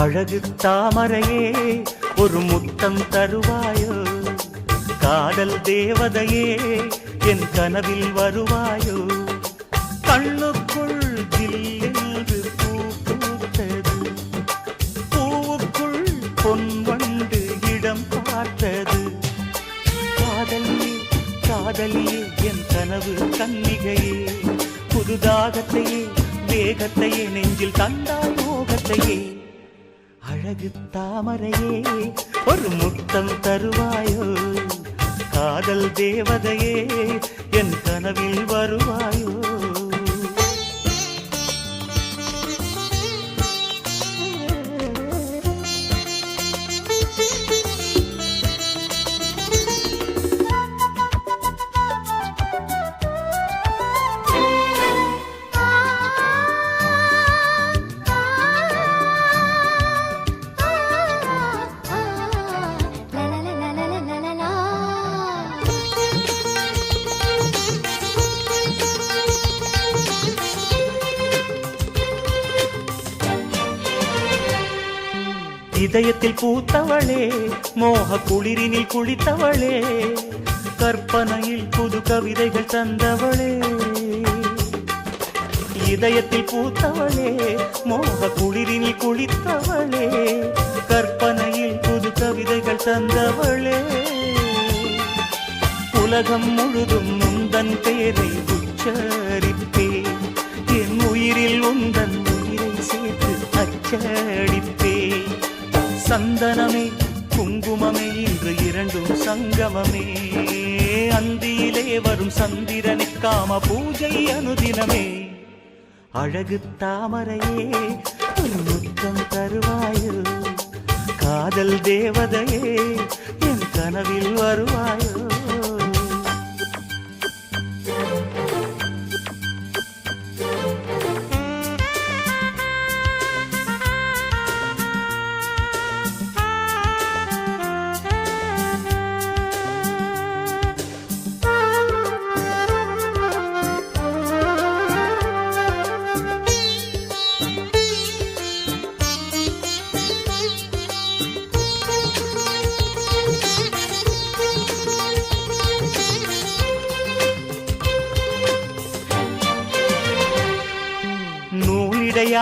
அழகு தாமரையே ஒரு முத்தம் தருவாயோ, காதல் தேவதையே என் கனவில் வருவாயோ. கண்ணுக்குள் ஜில்லென்று பூ பூத்தது, பூவுக்குள் பொன்வண்டு இடம் பார்த்தது. காதலியே காதலியே என் கனவு கன்னிகையே, புதுதாகத்தையே வேகத்தையே நெஞ்சில் தந்தாய் மோகத்தையே. அழகு தாமரையே ஒரு முத்தம் தருவாயோ, காதல் தேவதையே என் கனவில் வருவாயோ. இதயத்தில் பூத்தவளே, மோக குளிரினில் குளித்தவளே, கற்பனையில் புது கவிதைகள் தந்தவளே. இதயத்தில் பூத்தவளே, மோக குளிரினில் குளித்தவளே, கற்பனையில் புது கவிதைகள் தந்தவளே. உலகம் முழுதும் உந்தன் பேரை உச்சரிப்பேன், என் உயிரில் உந்தன் உயிரை சேர்த்து அச்சடிப்பேன். சந்தனமே குங்குமமே இன்று இரண்டும் சங்கமமே, அந்தியிலே வரும் சந்திரனை காம பூஜை அனுதினமே. அழகு தாமரையே ஒரு முத்தம் தருவாயோ, காதல் தேவதையே என் கனவில் வருவாயோ.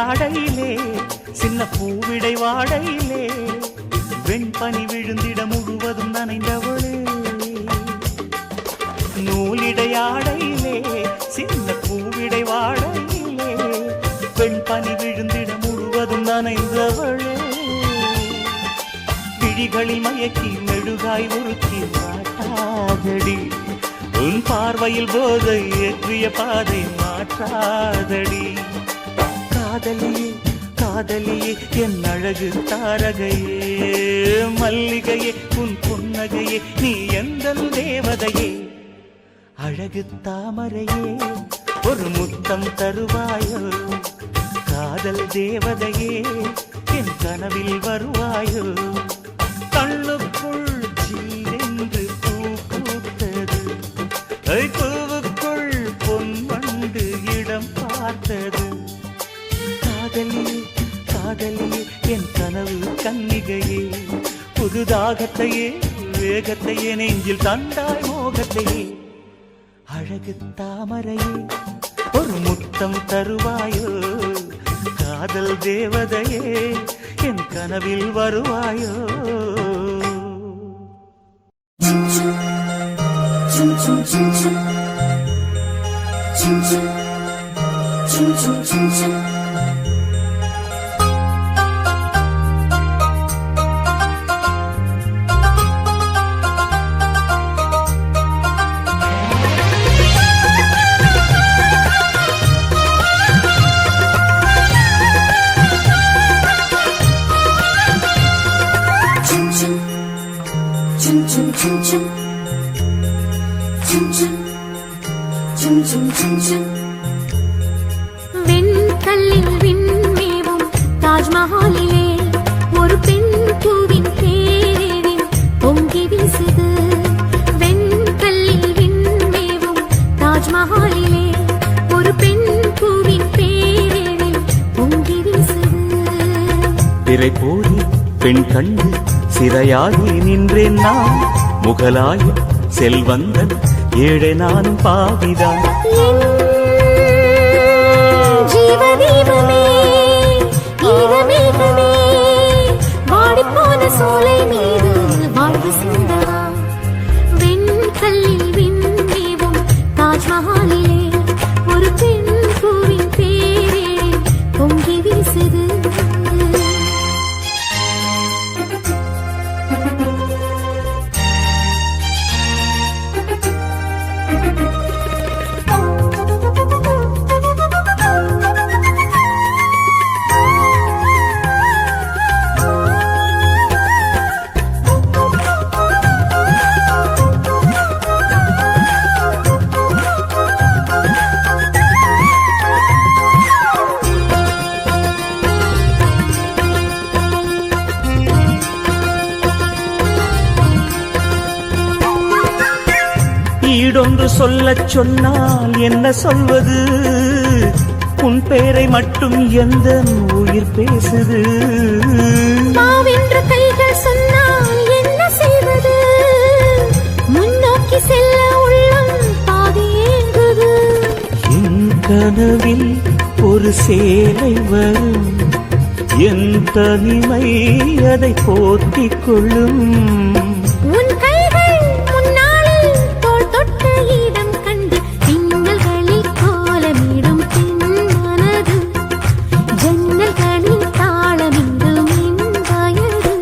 ஆடையிலே சின்ன பூவிடை வாடையிலே, வெண்பனி விழுந்திட முழுவதும் நனைந்தவளே. நூலிடையாடையிலே சின்ன பூவிடை வாடையிலே, வெண்பனி விழுந்திட முழுவதும் நனைந்தவளே. விழிகளில் மயக்கி மெழுகாய் உருக்கி மாட்டாதடி, உன் பார்வையில் போதை ஏற்றிய பாதை மாற்றாதடி. காதலியே காதலியே என் அழகு தாரகையே, மல்லிகையே உன் புன்னகையே நீ எந்த தேவதையே. அழகு தாமரையே ஒரு முத்தம் தருவாயோ, காதல் தேவதையே என் கனவில் வருவாயோ. கண்ணுக்குள் ஜில்லென்று பூ பூத்தது, பூவுக்குள் பொன்வண்டு இடம் பார்த்தது. காதலியே காதலியே என் கனவு கன்னிகையே, புதுதாகத்தையே வேகத்தையே நெஞ்சில் தந்தாய் மோகத்தையே. அழகு தாமரையே ஒரு முத்தம் தருவாயோ, காதல் தேவதையே என் கனவில் வருவாயோ. வெண்கல்லில் விண்மேவும் தாஜ்மஹாலிலே ஒரு பெண் பூவின் தேரில் பொங்கி வீசுது. வெண்கல்லில் விண்மேவும் தாஜ்மஹாலிலே ஒரு பெண் பூவின் தேரில் பொங்கி வீசுது. திரை பெண் கண்டு சிறையாகி நின்றேன் நான், முகலாய செல்வந்தன் ஏழை நானும் பாவிதான். ஜீவதீபமே ஈரமேகமே வாடிப்போன சோலை மீது வாழ்வு சிந்தவா, வெண்கல்லில் விண்மேவும் தாஜ்மஹாலிலே ஒரு பெண் பூவின் பேரே பொங்கி வீசுது. ஈடொன்று சொல்லச் சொன்னால் என்ன சொல்வது, உன் பேரை மட்டும் எந்த உயிர் பேசுது. மாவென்ற கைகள் சொன்னால் என்ன செய்வது, முன்னோக்கி செல்ல உள்ளம் பாதி ஏங்குது. என் கனவில் ஒரு சேலை வரும், என் தனிமை அதை போத்திக் கொள்ளும். உன் கைகள் முன்னாளில் தோள் தொட்ட இடம் கண்டு திங்களகளில் கோலமிடும் பின்னனது, ஜன்னல்களில் தாளமிடும் என் வயது.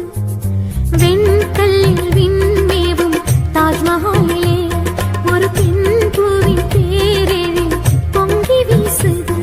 வெண்கல்லில் விண்மேவும் தாஜ்மஹாலிலே ஒரு பெண் பூவின் பேரெழி பொங்கி வீசுது.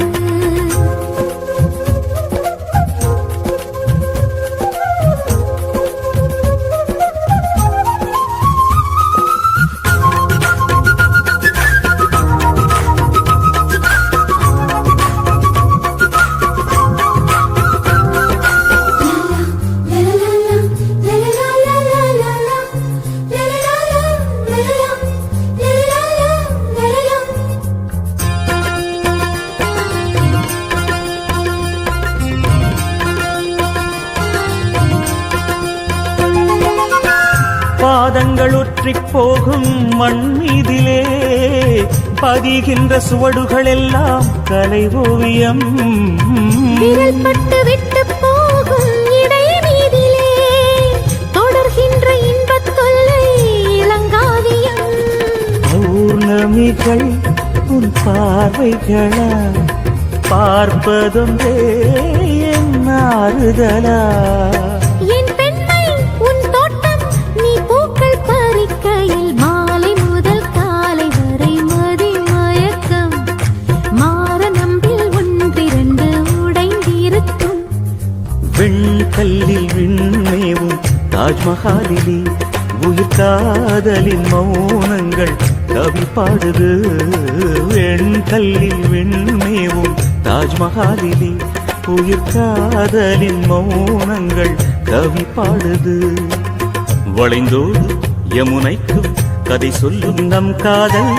பாதங்கள் ஒற்றிப் போகும் மண் மீதிலே பதிகின்ற சுவடுகள் எல்லாம் கலை ஓவியம். விரல் பட்டு விட்டு போகும் இடை மீதிலே தொடர்கின்ற இன்பத் தொல்லை இளங்காவியம். பௌர்ணமிகள் உன் பார்வைகளா, பார்ப்பதொன்றே என் ஆறுதலா. என் பெண்மை உன் தோட்டம், நீ பூக்கள் பறிக்கையில் மாலை முதல் காலை வரை மதி மயக்கம். மாற நம்பில் ஒன்றிரண்டு உடைந்திருக்கும். வெண்கல்லில் விண்மேவும் தாஜ்மஹாலிலே உயிர் காதலின் மௌனங்கள் கவி பாடுது. வெண்கல்லில் விண்மேவும் தாஜ்மஹாலிலே உயிர் காதலின் மௌனங்கள் கவி பாடுது. வளைந்தோடு யமுனைக்கும் கதை சொல்லும் நம் காதல்,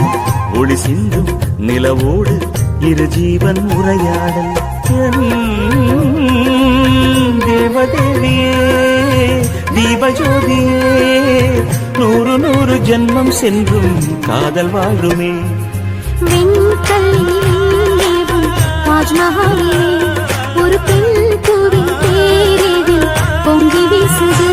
ஒளி சிந்தும் நிலவோடு இரு ஜீவன் உரையாடல். தேவதேவியே தீபஜோதியே, நூறு நூறு ஜென்மம் சென்றும் காதல் வாழுமே. வெண்கல்லில் தாஜ்மஹாலிலே ஒரு பெண் பூவின் பேரெழி பொங்கி வீசுது.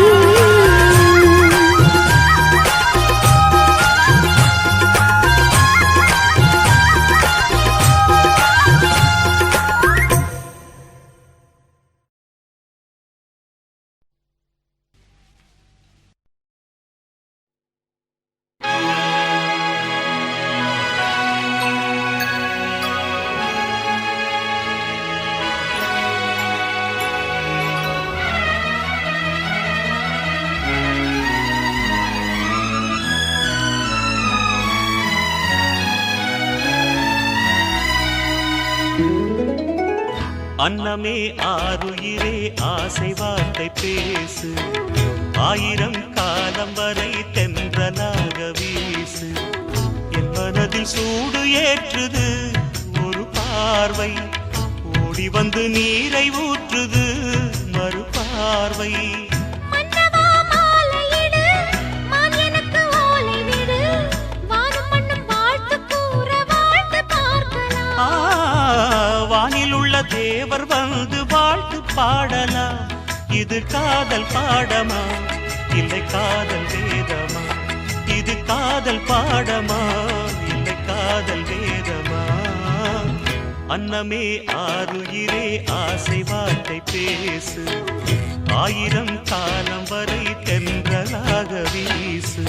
அன்னமே ஆருயிரே ஆசை வார்த்தை பேசு, ஆயிரம் காலம் வரை தென்றலாக வீசு. என் மனதில் சூடு ஏற்றுது ஒரு பார்வை, ஓடி வந்து நீரை ஊற்றுது மறு பார்வை. இது காதல் பாடமா இல்லை காதல் வேதமா? இது காதல் பாடமா இல்லை காதல் வேதமா? அன்னமே ஆருயிரே ஆசை வார்த்தை பேசு, ஆயிரம் காலம் வரை தென்றலாக வீசு.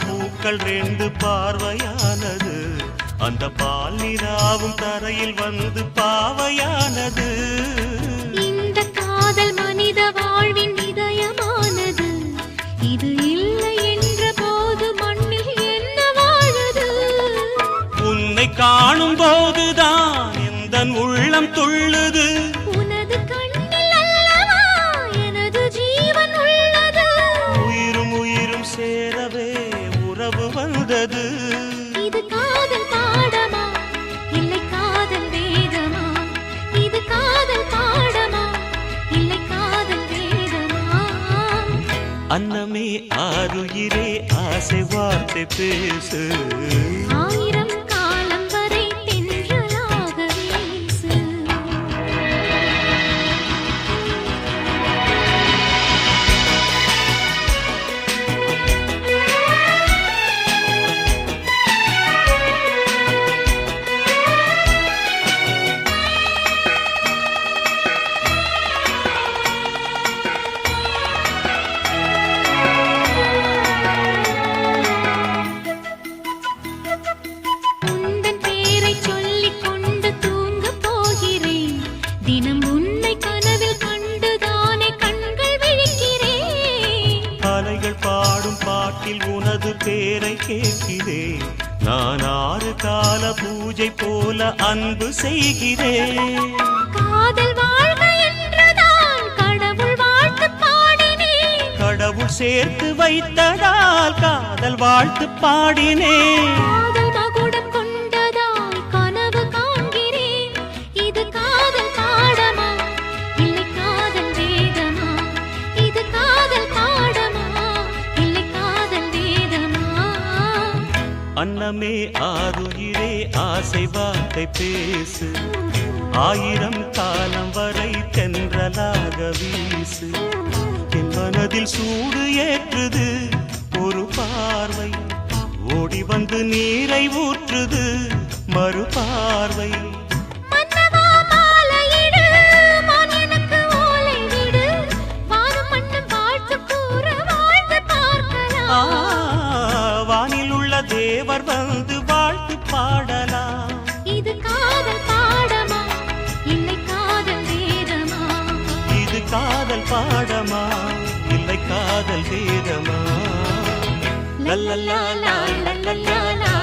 பூக்கள் ரெண்டு பார்வையானது, அந்த பால் நிலாவும் தரையில் வந்து பாவையானது. இந்த காதல் மனித வாழ்வின் இதயமானது, இது இல்லை என்ற போது மண்ணில் என்ன வாழுது? உன்னை காணும் போதுதான் எந்த உள்ளம் துள்ளுது. உனது கண்ணில் அல்லவா எனது ஜீவன் உள்ளது. உயிரும் உயிரும் சேரவே உறவு வந்தது. இது காதல் பாடமா இல்லை காதல் வேதமா? இது காதல் பாடமா இல்லை காதல் வேதமா? அன்னமே ஆருயிரே ஆசை வார்த்தை பேசு, ஆயிரம் காலம் வரை தென்றலாக வீசு. உனது பேரை கேட்கிறேன் நான், ஆறு கால பூஜை போல அன்பு செய்கிறேன். காதல் வாழ்க என்றதால் கடவுள் வாழ்த்து பாடினேன், கடவுள் சேர்த்து வைத்ததால் காதல் வாழ்த்து பாடினேன். காதல் மகுடம் கொண்டதால் கனவு காண்கிறேன். இது காதல் பாடமா இல்லை காதல் வேதமா? இது காதல் பாடமா இல்லை காதல் வேதமா? அன்னமே ஆருயிரே ஆசை வார்த்தை பேசு, ஆயிரம் காலம் வரை தென்றலாக வீசு. என் மனதில் சூடு ஏற்றுது ஒரு பார்வை, ஓடி வந்து நீரை ஊற்றுது மறு பார்வை. வானில் உள்ள தேவர் வந்து வாழ்த்து பாடலாம். இது காதல் பாடமா இல்லை காதல் வேதமா? இது காதல் பாடமா இல்லை காதல் வேதமா? லல்லல்லா லல்லல்லா லல்லல்லா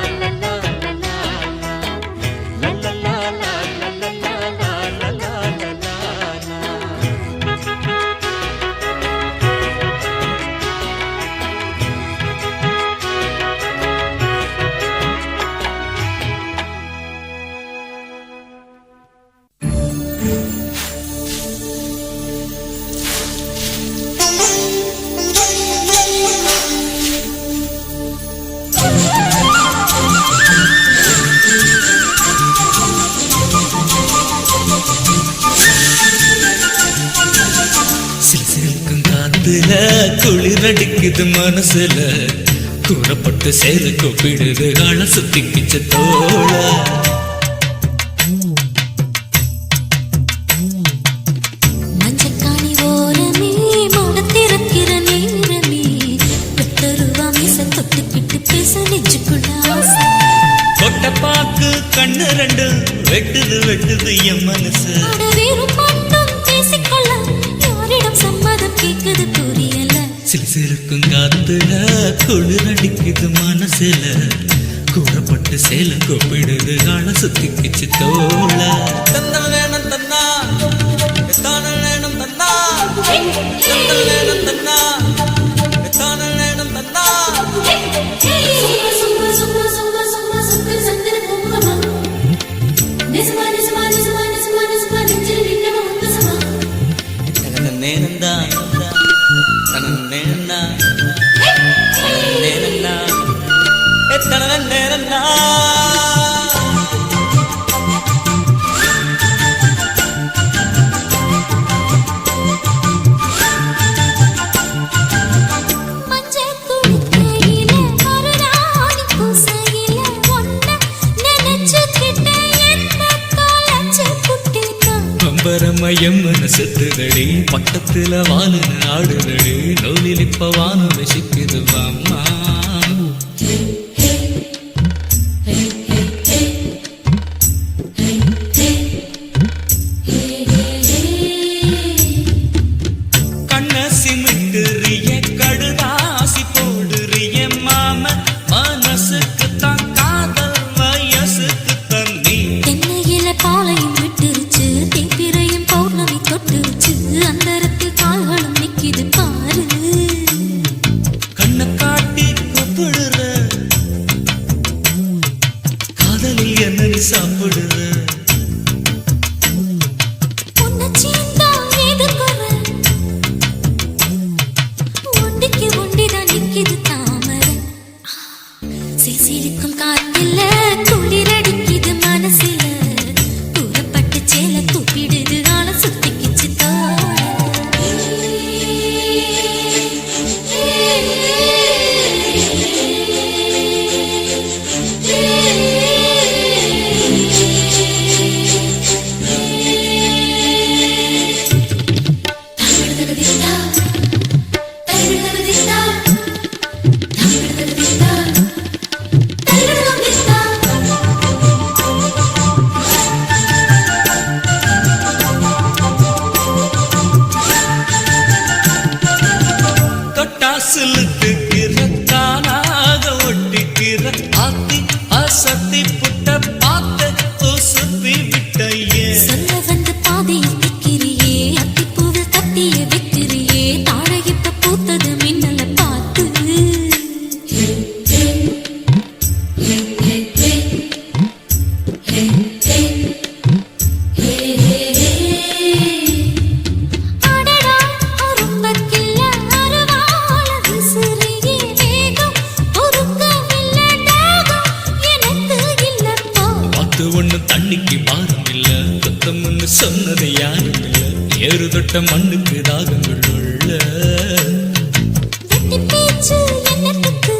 குளிர் அடிக்குது மனசுல, கூறப்பட்டு சேரு கூப்பிடுது கால சுத்திக்கிச்ச தோழ. மஞ்சக்காணி ஓரமே மனத்திறக்கிற நேரமே, வெட்டருவா மீச தொட்டுக்கிட்டு பேச நெஞ்சுக்குள்ள ஆசை. கொட்டப்பாக்கு கண்ணு ரெண்டு வெட்டுது வெட்டுது என் மனசு. வேறும் மட்டும் பேசிக்கொள்ள யாரிடம் சம்மதம் கேட்குது புரிய சிலுக்கும் காத்துல குளிர் அடிக்குது மனசுல கூறப்பட்டு சேல கூப்பிடுது கால சுத்திக்கிச்சு தோள தந்தல் வேணும் தன்னா எத்தானல் வேணும் தன்னா தந்தல் வேணும் தன்னா எத்தானல் வேணும் தன்னா நேரந்தா நேரந்தா நேரந்தா எத்தனை நேரந்தா பம்பரமயம் மனசுத்துதடி பட்டத்துல வாழுன ஆடுதடி நூலில் இப்ப வானம் ரசிக்குது அம்மா கண்ண சிமிட்டுறிய கடுதாசி போடுறிய மாம மனசுக்கு தான் காதல் வயசுக்கு தண்ணி தென்னையில பாலையும் விட்டுருச்சு தேப்பிரையும் பௌர்ணமி தொட்டுருச்சு அந்தரத்தில் கால்களும் நிக்கிது பாரு கண்ணை காட்டி கூப்பிடுற காதலில் என்ன நீ சாப்பிடுற உன்னை சீந்தா எதுக்குற ஒண்டிக்கு ஒண்டிதான் நிக்கிது தாமரை சிசிலிக்கும் காத்தில குளிரடிக்குது மனசுல தூரப்பட்டு சேல கூப்பிடுது ஆள சுத்திக்கிச்சு தோள தொட்டாசுலுக்குற தானாக ஒட்டிக்கிற ஆத்தி அசத்தி புட்ட பார்த்த சுத்தி விட்டையே சொல்ல வந்து பாதையில் நிற்கிறியே அத்திப்பூவில் தட்டிய வைக்கிறியே தாழை இப்ப பூத்தது மின்னல பார்த்து அடடா அரும்பக்கில்ல அருவாள விசிறியே வேகம் பொறுக்கமில்ல தாகம் எனக்கு இல்லப்போ பார்த்து ஒண்ணு தண்ணிக்கு பாரம் இல்ல கொத்தம் ஒண்ணு சொன்னது யாரும் இல்ல ஏறு தொட்ட மண்ணுக்கு தாகங்கள் உள்ள வெட்டி பேச்சு என்னத்துக்கு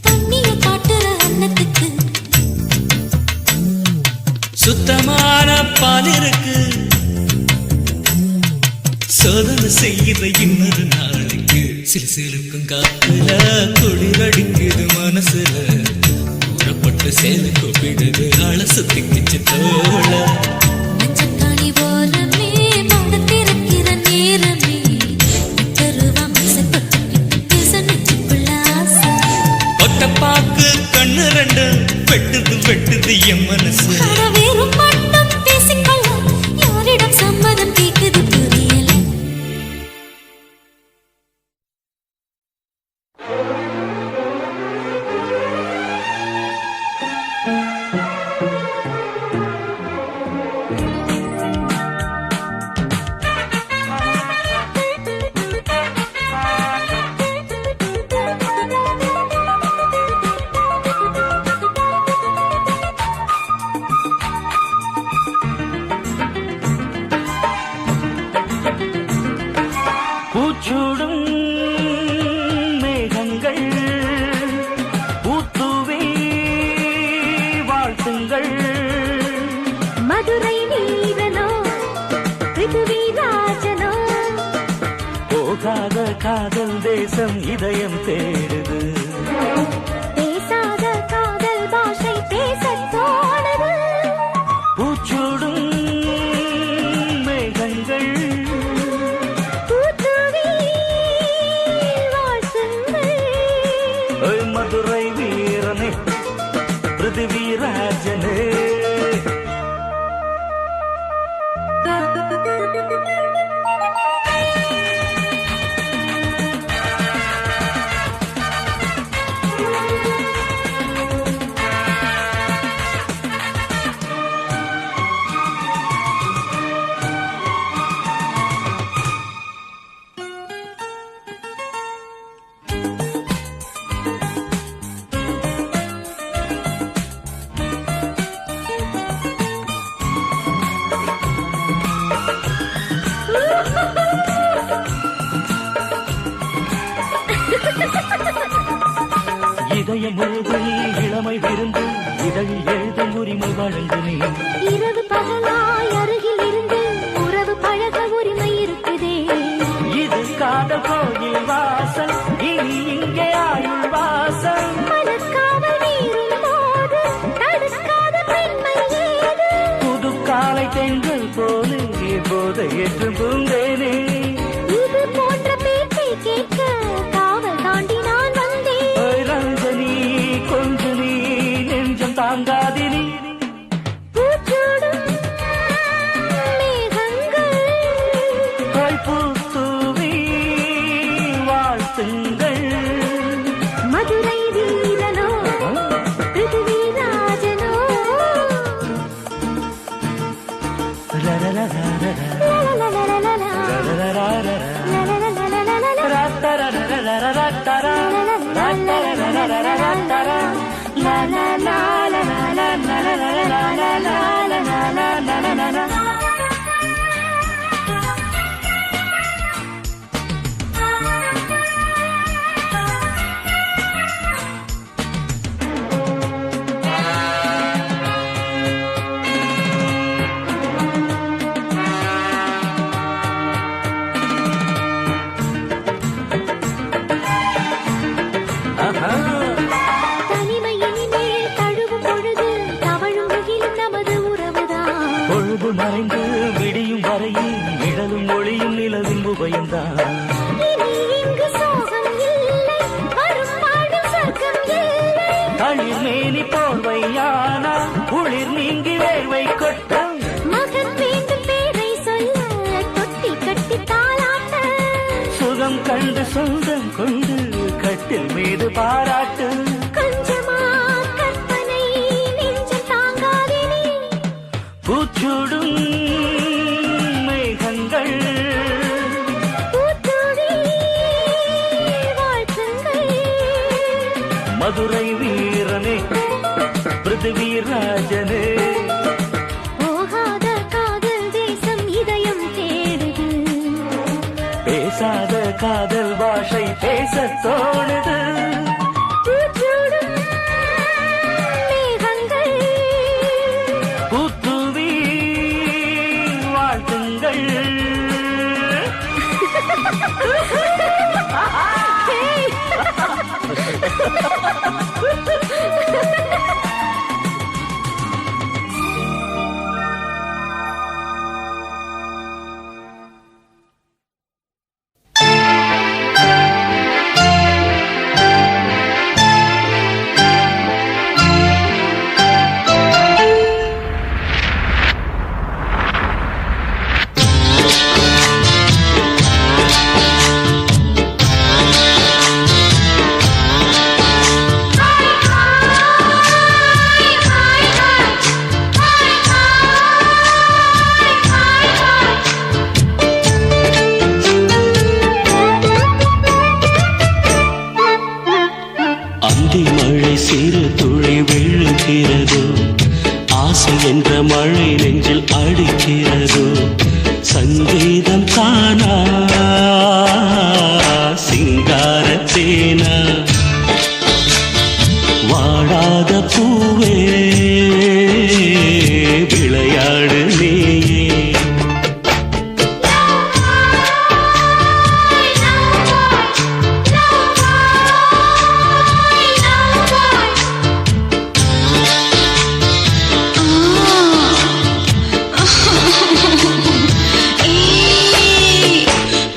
தண்ணிய காட்டுற அன்னத்துக்கு சுத்தமான பால் இருக்கு சோதனை செய்கிற இன்னொரு நாளைக்கு சில சிலுக்கும் காத்துல குளிர் அடிக்குது மனசுல கூறப்பட்டு சேல கூப்பிடுது ஆள சுத்திக்கிச்சு தோள மஞ்சக்காணி ஓரமே மட திறக்கிற நேரமே தருவா மீச தொட்டுக்கிட்டு பேச நெஞ்சுக்குள்ள ஆசை ஒட்டப்பாக்கு கண்ணு ரெண்டு வெட்டுது என் மனசு அட வெறும் மட்டும் பேசிக்கொள்ள யாரிடம் சம்மதம் கேக்குது புரியல பூச்சூடும் மேகங்கள் பூத்துவே வாழ்த்துங்கள் மதுரை வீரனோ பிருத்திவிராஜனோ போகாத காதல் தேசம் இதயம் தேடுது பேசாத காதல் பாஷை பேசத் தோணுது பூச்சூடும் மேகங்கள் பூத்துவி பிருதிவிராஜனே. இதயம் முழுதும் இளமை விருந்து இதழில் எழுதும் உரிமை வழங்குமே. இரவு பகலாய் அருகில் இருந்து உறவு பழக உரிமை இருக்குதே. இது காதல் கோயில் வாசல் இனி இங்கே ஆயுள் வாசல். மனக்காவல் நீரும் போது தடுக்காத பெண்மை ஏது. புது காலை பெண்கள் போல போதை ஏற்றும் பூந்தேனே. இது போன்ற பேச்சை கேட்க காவல் தாண்டி நான் வந்தேன். ரஞ்சனி கொஞ்சம் நீ நெஞ்சம் தாங்காதினி. பூச்சூடும் மேகங்கள் பூத்தூவி வாழ்த்துங்கள். மதுரை வீரனோ பிருதிவிராஜனோ. தனிமை இனிமேல் தழுவும் பொழுது தவழும் முகிலும் நமது உறவுதான். பொழுது மறைந்து விடியும் வரையில் நிழலும் ஒளியும் நிலவின் உபயம்தான். இனி இங்கு சோகம் இல்லை, வரும் வாழ்வில் சொர்க்கம் இல்லை. தளிர் மேனி போர்வையானா குளிர் நீங்கி வேர்வை கொட்டும். மகன் வேண்டும் பேரை சொல்ல தொட்டி கட்டி தாளாட்ட. சுகம் கண்டு சொந்தம் கொண்டு கட்டில் மீது பாராட்டு. கொஞ்சமா கற்பனை நெஞ்சம் தாங்காதினி. பூச்சூடும் மேகங்கள் பூத்தூவி வாழ்த்துங்கள். மதுரை வீரனே பிருதிவிராஜனே. போகாத காதல் தேசம் இதயம் தேடுது. பேசாத காதல் பாஷை பேச தோணுது. பூச்சூடும் மேகங்கள் பூத்துவி வாழ்த்துங்கள். என்ற மழை நெஞ்சில் அடிக்கிறதோ சங்கீதம் தானா சிங்கார தேனா வாழாத பூவே விளையாடு நீயே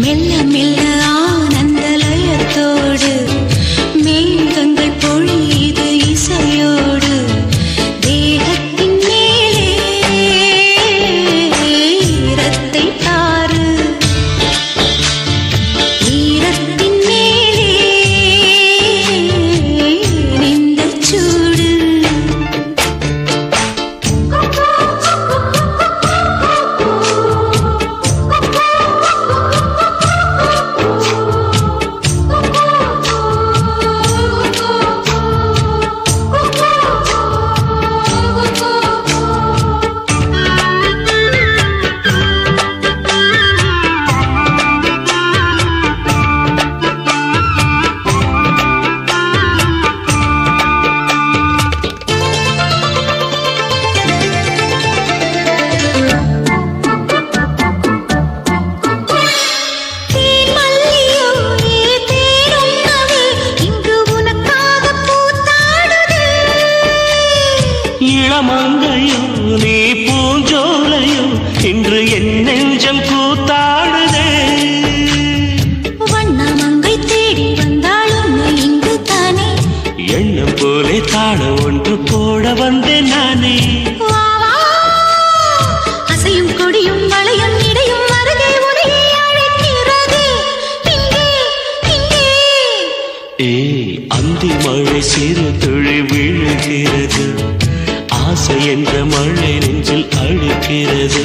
மெல்ல தாளம் ஒன்று போட வந்தேன் நானே. வா வா அசையும் கொடியும் வளையும் இடையும் அருகே உனையே அழைக்கிறது இங்கே இங்கே. அந்தி மழை சிறு துளி விழுகிறது, ஆசை என்ற மழை நெஞ்சில் அழுக்கிறது.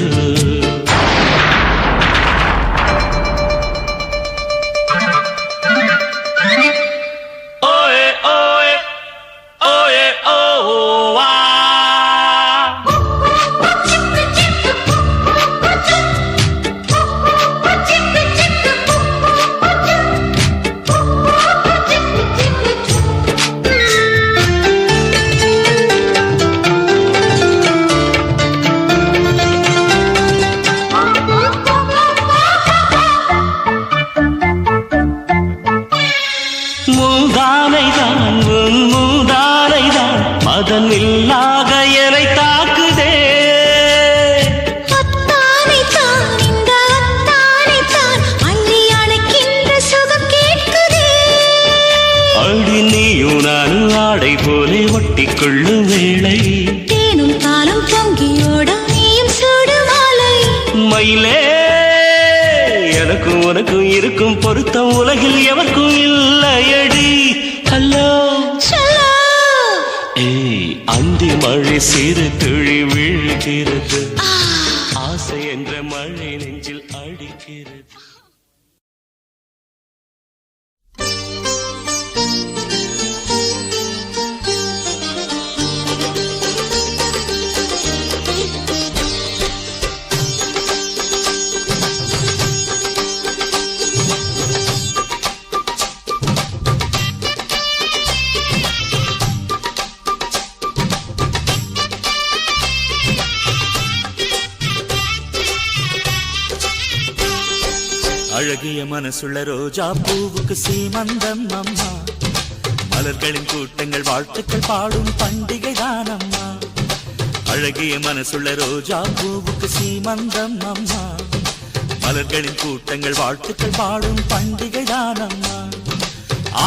மூதானைதான் உன் மூதானைதான் மதன் இல்லாக எனை தாக்குதே. அத்தானைத்தான் இந்த அத்தானைத்தான் அள்ளி அணைக்கின்ற சுகம் கேட்குதே. அடி நீயும் நானும் ஆடை போலே ஒட்டிக்கொள்ளும் வேளை, தேனும் காலம் பொங்கியோட நீயும் சூடு மாலை. மயிலே எனக்கும் உனக்கும் இருக்கும் பொருத்தம் உலகில் எவருக்கும் இல்லையடி. ஹலோ அந்தி மழை சிறு துளி விழுகிறது, ஆசை என்ற மழை நெஞ்சில் அடிக்கிறது. அழகிய மனசுள்ள ரோஜா பூவுக்கு சீமந்தம் அம்மா, மலர்களின் கூட்டங்கள் வாழ்த்துக்கள் பாடும் பண்டிகை தானம்மா. அழகிய மனசுள்ள ரோஜா பூவுக்கு சீமந்தம் அம்மா, மலர்களின் கூட்டங்கள் வாழ்த்துக்கள் பாடும் பண்டிகை தானம்மா.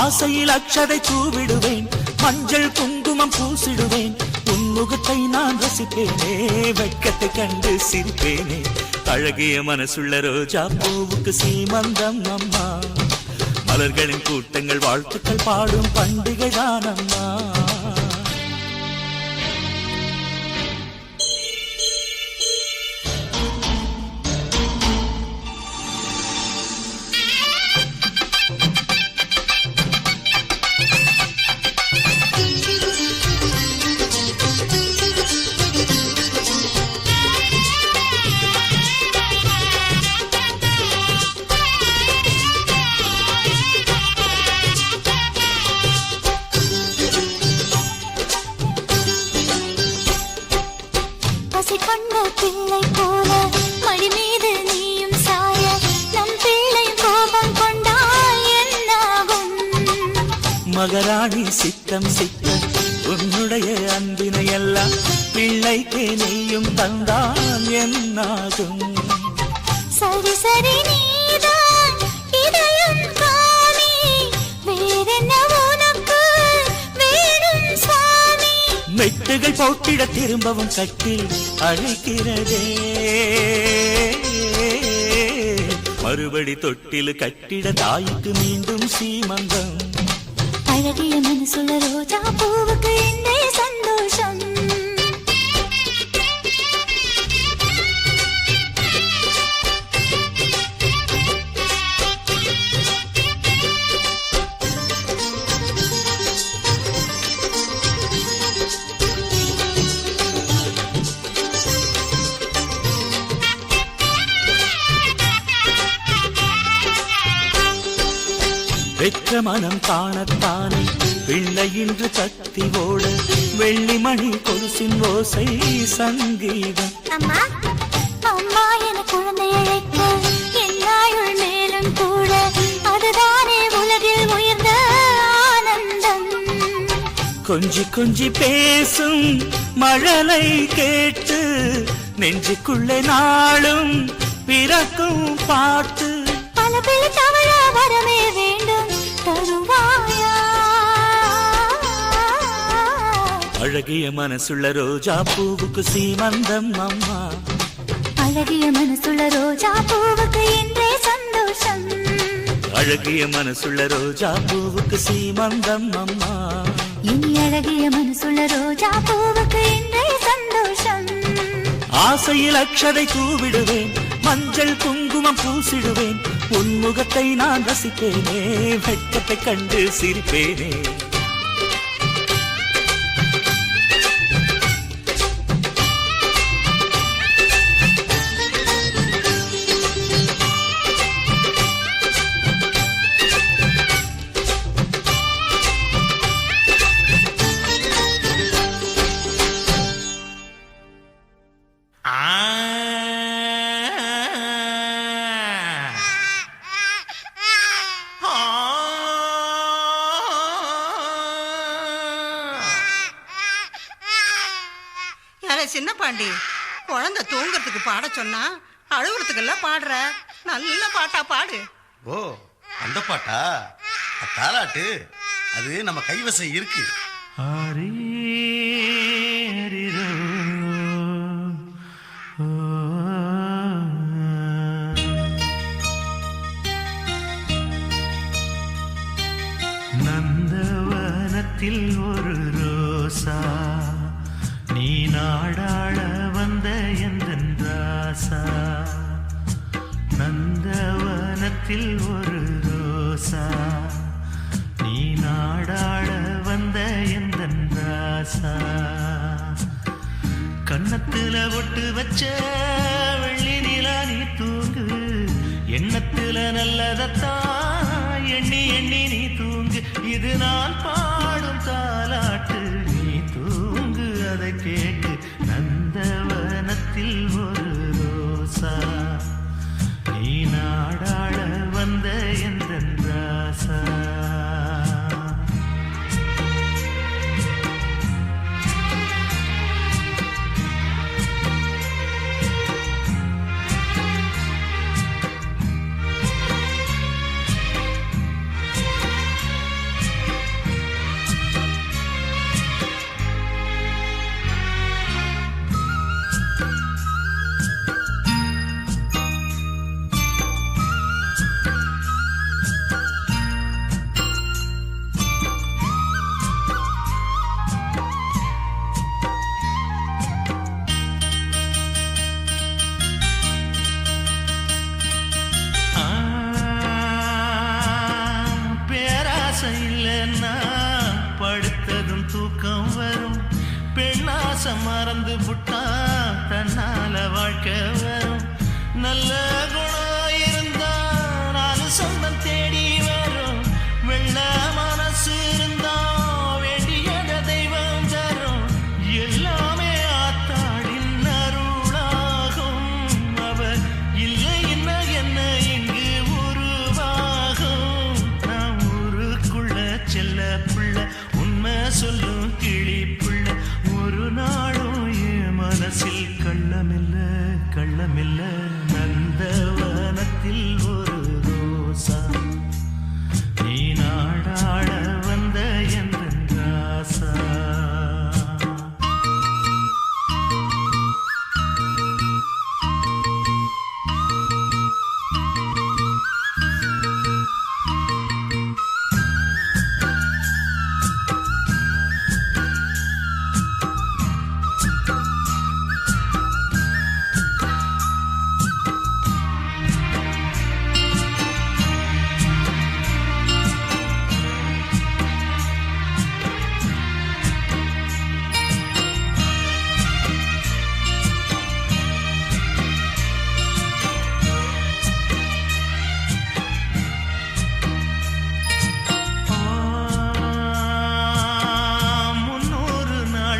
ஆசையில் அச்சதை தூவிடுவேன், மஞ்சள் குங்குமம் பூசிடுவேன், உன்முகத்தை நான் ரசிப்பேனே, வெட்கத்தை கண்டு சிரிப்பேனே. அழகிய மனசுள்ள ரோஜா பூவுக்கு சீமந்தம் அம்மா, மலர்களின் கூட்டங்கள் வாழ்த்துக்கள் பாடும் பண்டிகை தானம்மா. பிள்ளை போல மடி மீது நீயும் சாய, நம் பிள்ளை கோபம் கொண்டால் என்னாகும்? மகராணி சித்தம் சித்தம் உன்னுடைய அன்பினை எல்லாம் பிள்ளைக்கே நீயும் தந்தால் என்னாகும்? சரி சரி நீதான் இதயம் காணி, வேறென்ன உனக்கு வேணும் சுவாமி? மெட்டுகள் போட்டிட திரும்பவும் கட்டில் அழைக்கிறதே, மறுபடி தொட்டில் கட்டிட தாய்க்கு மீண்டும் சீமந்தம். அழகிய மனசுள்ள ரோஜா பூவுக்கு என்ன சந்தோஷம்? பெற்ற மனம் காணத்தானே பிள்ளை இன்று கத்தி ஓட, வெள்ளிமணி கொலுசின் ஓசை சங்கீதம். அம்மா அம்மா என குழந்தை அழைக்க என்னாயுள் மேலும் கூட, அதுதானே உலகில் உயர்ந்த ஆனந்தம். கொஞ்சி கொஞ்சி பேசும் மழலை கேட்டு நெஞ்சுக்குள்ளே நாளும் பிறக்கும் பாட்டு. பல பிள்ளை தவழ வரவே வேண்டும் தருவாயா? அழகிய மனசுள்ள ரோஜா பூவுக்கு சீமந்தம் அம்மா. அழகிய மனசுள்ள ரோஜா பூவுக்கு இன்றே சந்தோஷம். அழகிய மனசுள்ள ரோஜா பூவுக்கு சீமந்தம் அம்மா. இனி அழகிய மனசுள்ள ரோஜா பூவுக்கு இன்றே சந்தோஷம். ஆசையில் அக்ஷதை தூவிடுவேன், மஞ்சள் குங்குமம் பூசிடுவேன். உன்முகத்தை நான் ரசிப்பேனே, வெட்கத்தை கண்டு சிரிப்பேனே. சின்ன பாண்டி, குழந்தை தூங்கறதுக்கு பாட சொன்னா அழுவுறதுக்கெல்லாம் பாடுற. நல்ல பாட்டா பாடு. ஓ, அந்த பாட்டா? தாலாட்டு அது நம்ம கைவசம் இருக்கு. நந்தவனத்தில் ஒரு ரோசா, நீ நாடாள வந்த எந்தன் ராசா. நந்தவனத்தில் ஒரு ரோசா, நீ நாடாள வந்த எந்தன் ராசா. கன்னத்துல ஒட்டு வச்ச வெள்ளி நிலா நீ தூங்கு, எண்ணத்துல நல்லதத்தான் எண்ணி எண்ணி நீ தூங்கு. இது நான் பாடும் தாலாட்டு, நீ தூங்கு அதை கேட்டு. நந்தவனத்தில் ஒரு ரோசா, நீ நாடாள வந்த எந்தன் ராசா. படுத்ததும் தூக்கம் வரும், பெண்ணாசம் மறந்து புட்டா தன்னால வாழ்க்கை வரும். நல்ல குணம் இருந்தா நாலு சொந்தம் தேடி வரும், வெள்ள மனசு இருந்தா வேண்டியத தெய்வம் தரும். எல்லாமே ஆத்தாடின் அருளாகும், அவர் இல்லை என்ன இங்கு உருவாகும். நான் ஊருக்குள்ள செல்ல புள்ள, உண்மை சொல்லும் கிளி புள்ள. ஒரு நாளும் என் மனசில் கள்ளமில்ல கள்ளமில்ல. நந்தவனத்தில் ஒரு ரோசா, நீ நாடாள வந்த எந்தன் ராசா.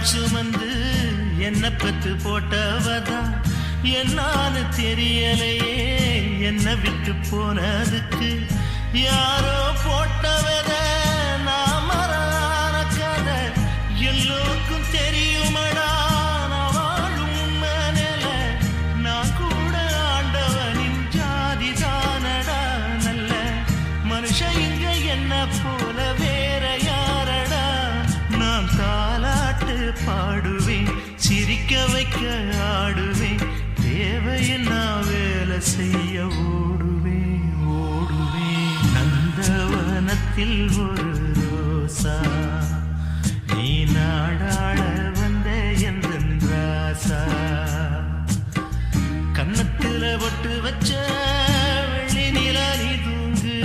சுமந்து என்ன பெத்து போட்டவதா என்னான்னு தெரியலையே. என்ன விட்டு போனதுக்கு யாரோ போட்டவத நான் மறான கதை எல்லோருக்கும் தெரியுமடா. நான் வாழும் உண்மையில நான் கூட ஆண்டவனின் ஜாதி தானடா. நல்ல மனுஷன் இங்க என்ன போல வேற யாரடா. நான் தாலாட்டு வைக்க ஆடுவேன், தேவையில்லா வேலை செய்ய ஓடுவேன் ஓடுவேன். நந்தவனத்தில் ஒரு ரோசா, நீ நாடாள வந்த எந்தன் ராசா. கன்னத்துல ஒட்டு வச்ச வெள்ளி நிலா நீ தூங்கு,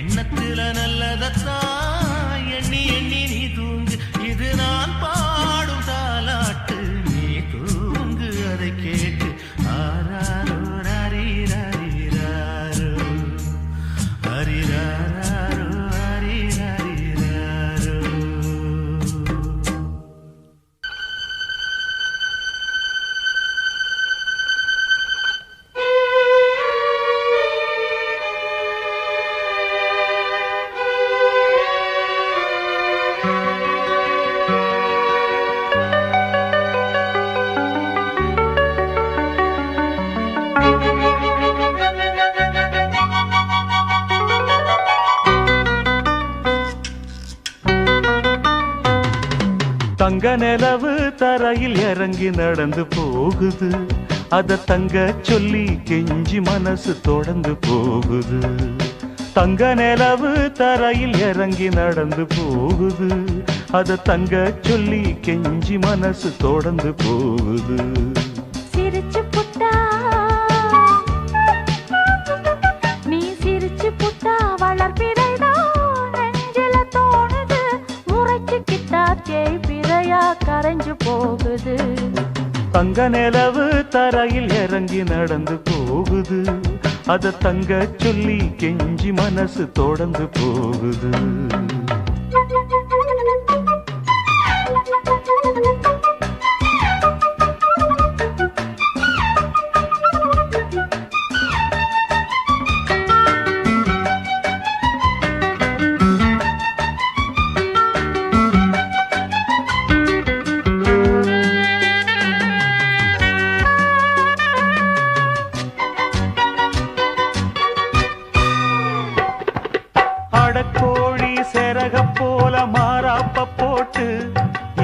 எண்ணத்துல நல்லதத்தான் எண்ணி எண்ணி நீ தூங்கு. இது நான் பாடும் தாலாட்டு, நீ தூங்கு அதை கேட்டு. ஆராரோ ராரீராரீராரோ, ஹரிராரோ ஹரிராரீராரோ. தங்க நிலவு தரையில் இறங்கி நடந்து போகுது, அத தங்க சொல்லி கெஞ்சி மனசு தொடர்ந்து போகுது. தங்க நிலவு தரையில் இறங்கி நடந்து போகுது, அத தங்க சொல்லி கெஞ்சி மனசு தொடர்ந்து போகுது. சிரிச்சு புட்டா நீ சிரிச்சு புட்டா வளர்ப்பிறைதான் நெஞ்சில தோணுது. முறைச்சுக்கிட்டா தேய்பிறையா கரைஞ்சு போகுது. தங்க நிலவு தரையில் இறங்கி நடந்து போகுது, அத தங்க சொல்லி கெஞ்சி மனசு தொடர்ந்து போகுது. அடக்கோழி செரக போல மாறாப்ப போட்டு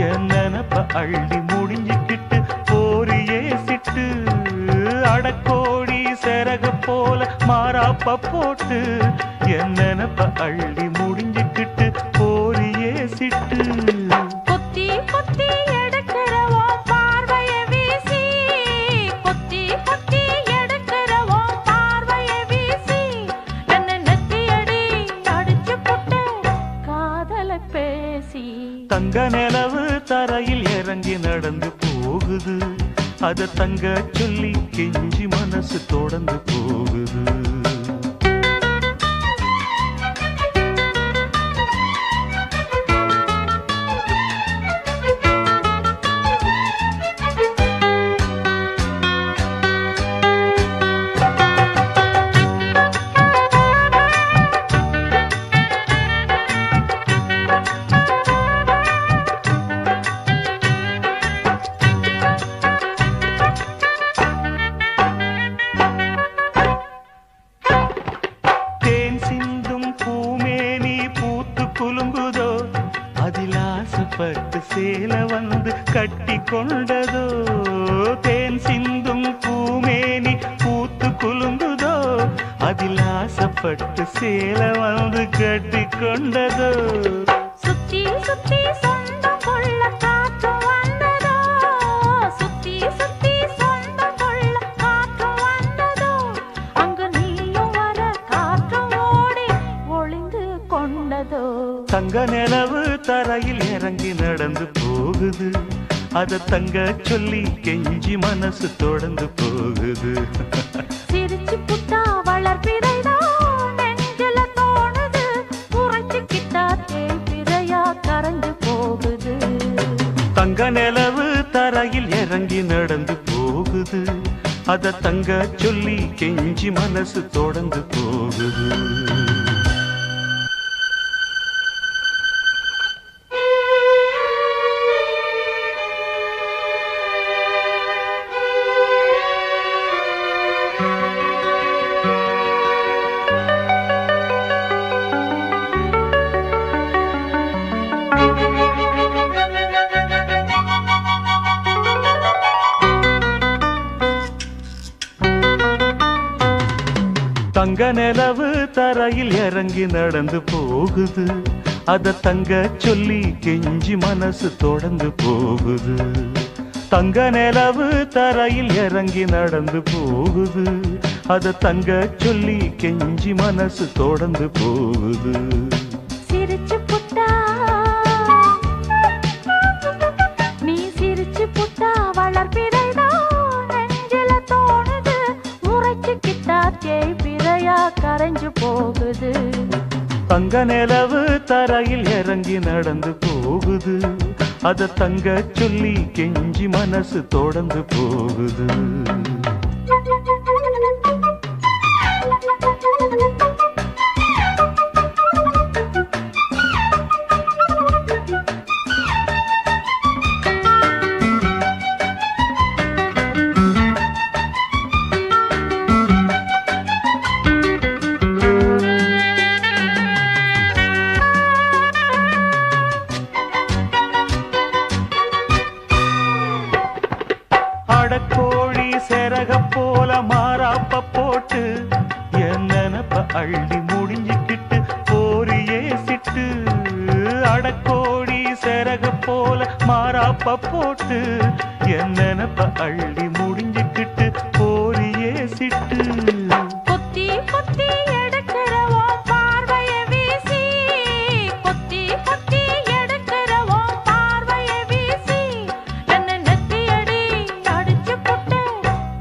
என் நினப்ப அள்ளி முடிஞ்சுக்கிட்டு போரியே சிட்டு. அடக்கோழி செரக போல மாறாப்ப போட்டு என் நினப்ப அள்ளி முடிஞ்சுக்கிட்டு போரியே சிட்டு. கொத்தி கொத்தி எடுக்கிறவோ பார்வைய வீசி, கொத்தி கொத்தி எடுக்கிறவோ பார்வைய வீசி, என்ன நெத்தியடி அடிச்சு போட்டு காதல பேசி. தங்க நிலவு தரையில் இறங்கி நடந்து போகுது, அத தங்க சொல்லி கெஞ்சி மனசு தொடர்ந்து போகுது. குலுங்குதோ அதில் ஆசைப்பட்டு சேல வந்து கட்டி கொண்டதோ. தேன் சிந்தும் பூமேனி பூத்து குலுங்குதோ அதில் ஆசைப்பட்டு சேல வந்து கட்டி கொண்டதோ. சுத்தி சுத்தி சொந்தம் கொள்ள காற்று வந்ததோ, சுத்தி சுத்தி சொந்தம் கொள்ள காற்று வந்ததோ. அங்கு நீயும் வர காற்று ஓடி ஒளிந்து கொண்டதோ. தங்க நிலவு தரையில் இறங்கி நடந்து போகுது, அத தங்க சொல்லி கெஞ்சி மனசு தொடர்ந்து போகுது. சிரிச்சு புட்டா வளர்ப்பிறைதான் நெஞ்சில தோணுது, உரைச்சுக்கிட்டா தேய்பிறையா கரைஞ்சு போகுது. தங்க நிலவு தரையில் இறங்கி நடந்து போகுது, அத தங்க சொல்லி கெஞ்சி மனசு தொடர்ந்து போகுது. தங்க நிலவு தரையில் இறங்கி நடந்து போகுது, அத தங்க சொல்லி கெஞ்சி மனசு தொடர்ந்து போகுது. தங்க நிலவு தரையில் இறங்கி நடந்து போகுது, அத தங்க சொல்லி கெஞ்சி மனசு தொடர்ந்து போகுது. சிரிச்சு புட்டா நீ சிரிச்சு புட்டா வளர்பிறைதான் நெஞ்சில தோணுது, முறைச்சுக்கிட்டா தேய்பிறையா கரைஞ்சு போகுது. தங்க நிலவு தரையில் இறங்கி நடந்து போகுது, அத தங்க சொல்லி கெஞ்சி மனசு தொடர்ந்து போகுது. அடக்கோழி செரக போல மாறாப்ப போட்டு என் நினப்ப அள்ளி முடிஞ்சுக்கிட்டு போரியே சிட்டு. அடக்கோழி செரக போல மாறாப்ப போட்டு என் நினப்ப அள்ளி முடிஞ்சுக்கிட்டு போரியே சிட்டு. கொத்தி கொத்தி எடுக்கிறவோ பார்வைய வீசி, கொத்தி கொத்தி எடுக்கிறவோ பார்வைய வீசி, என்ன நெத்தியடி அடிச்சு போட்டு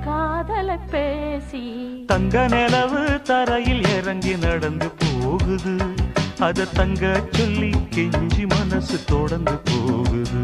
காதல பேசி. தங்க நிலவு தரையில் இறங்கி நடந்து போகுது, அத தங்க சொல்லி கெஞ்சி மனசு தொடர்ந்து போகுது.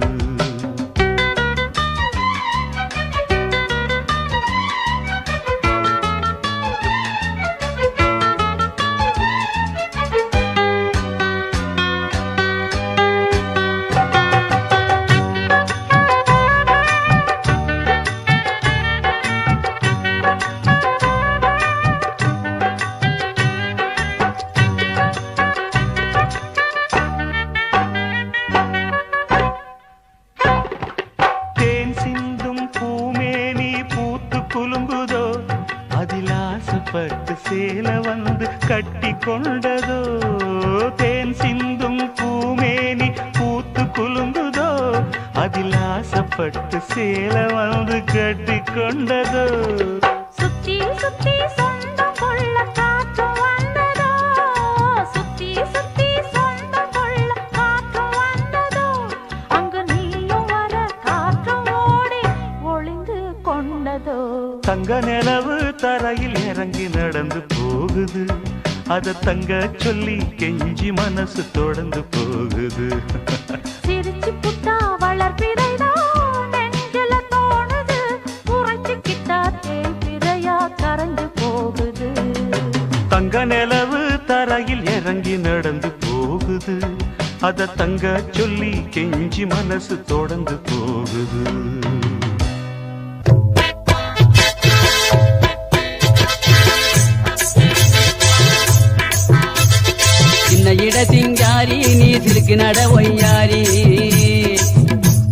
குலுங்குதோ அதில் ஆசைப்பட்டு சேல வந்து கட்டி கொண்டதோ. தேன் சிந்தும் பூமேனி பூத்து குலுங்குதோ அதில் ஆசைப்பட்டு சேல வந்து கட்டி கொண்டதோ. சுத்தி சுத்தி சொந்தம் கொள்ள காற்று வந்ததோ, சுத்தி சுத்தி சொந்தம் கொள்ள காற்று வந்ததோ, அங்கு நீயும் வர காற்று ஓடி ஒளிந்து கொண்டதோ. தங்க நிலவு தரையில் இறங்கி நடந்து போகுது, அத தங்க சொல்லி கெஞ்சி மனசு தொடர்ந்து போகுது. சிரிச்சு புட்டா வளர்பிறைதான் நெஞ்சில தோணுது, உரைச்சுக்கிட்டா தேய்பிறையா கரைஞ்சு போகுது. தங்க நிலவு தரையில் இறங்கி நடந்து போகுது, அத தங்க சொல்லி கெஞ்சி மனசு தொடர்ந்து போகுது. சின்ன இட சிங்காரி நீ சிறுக்கு நட ஒய்யாரி,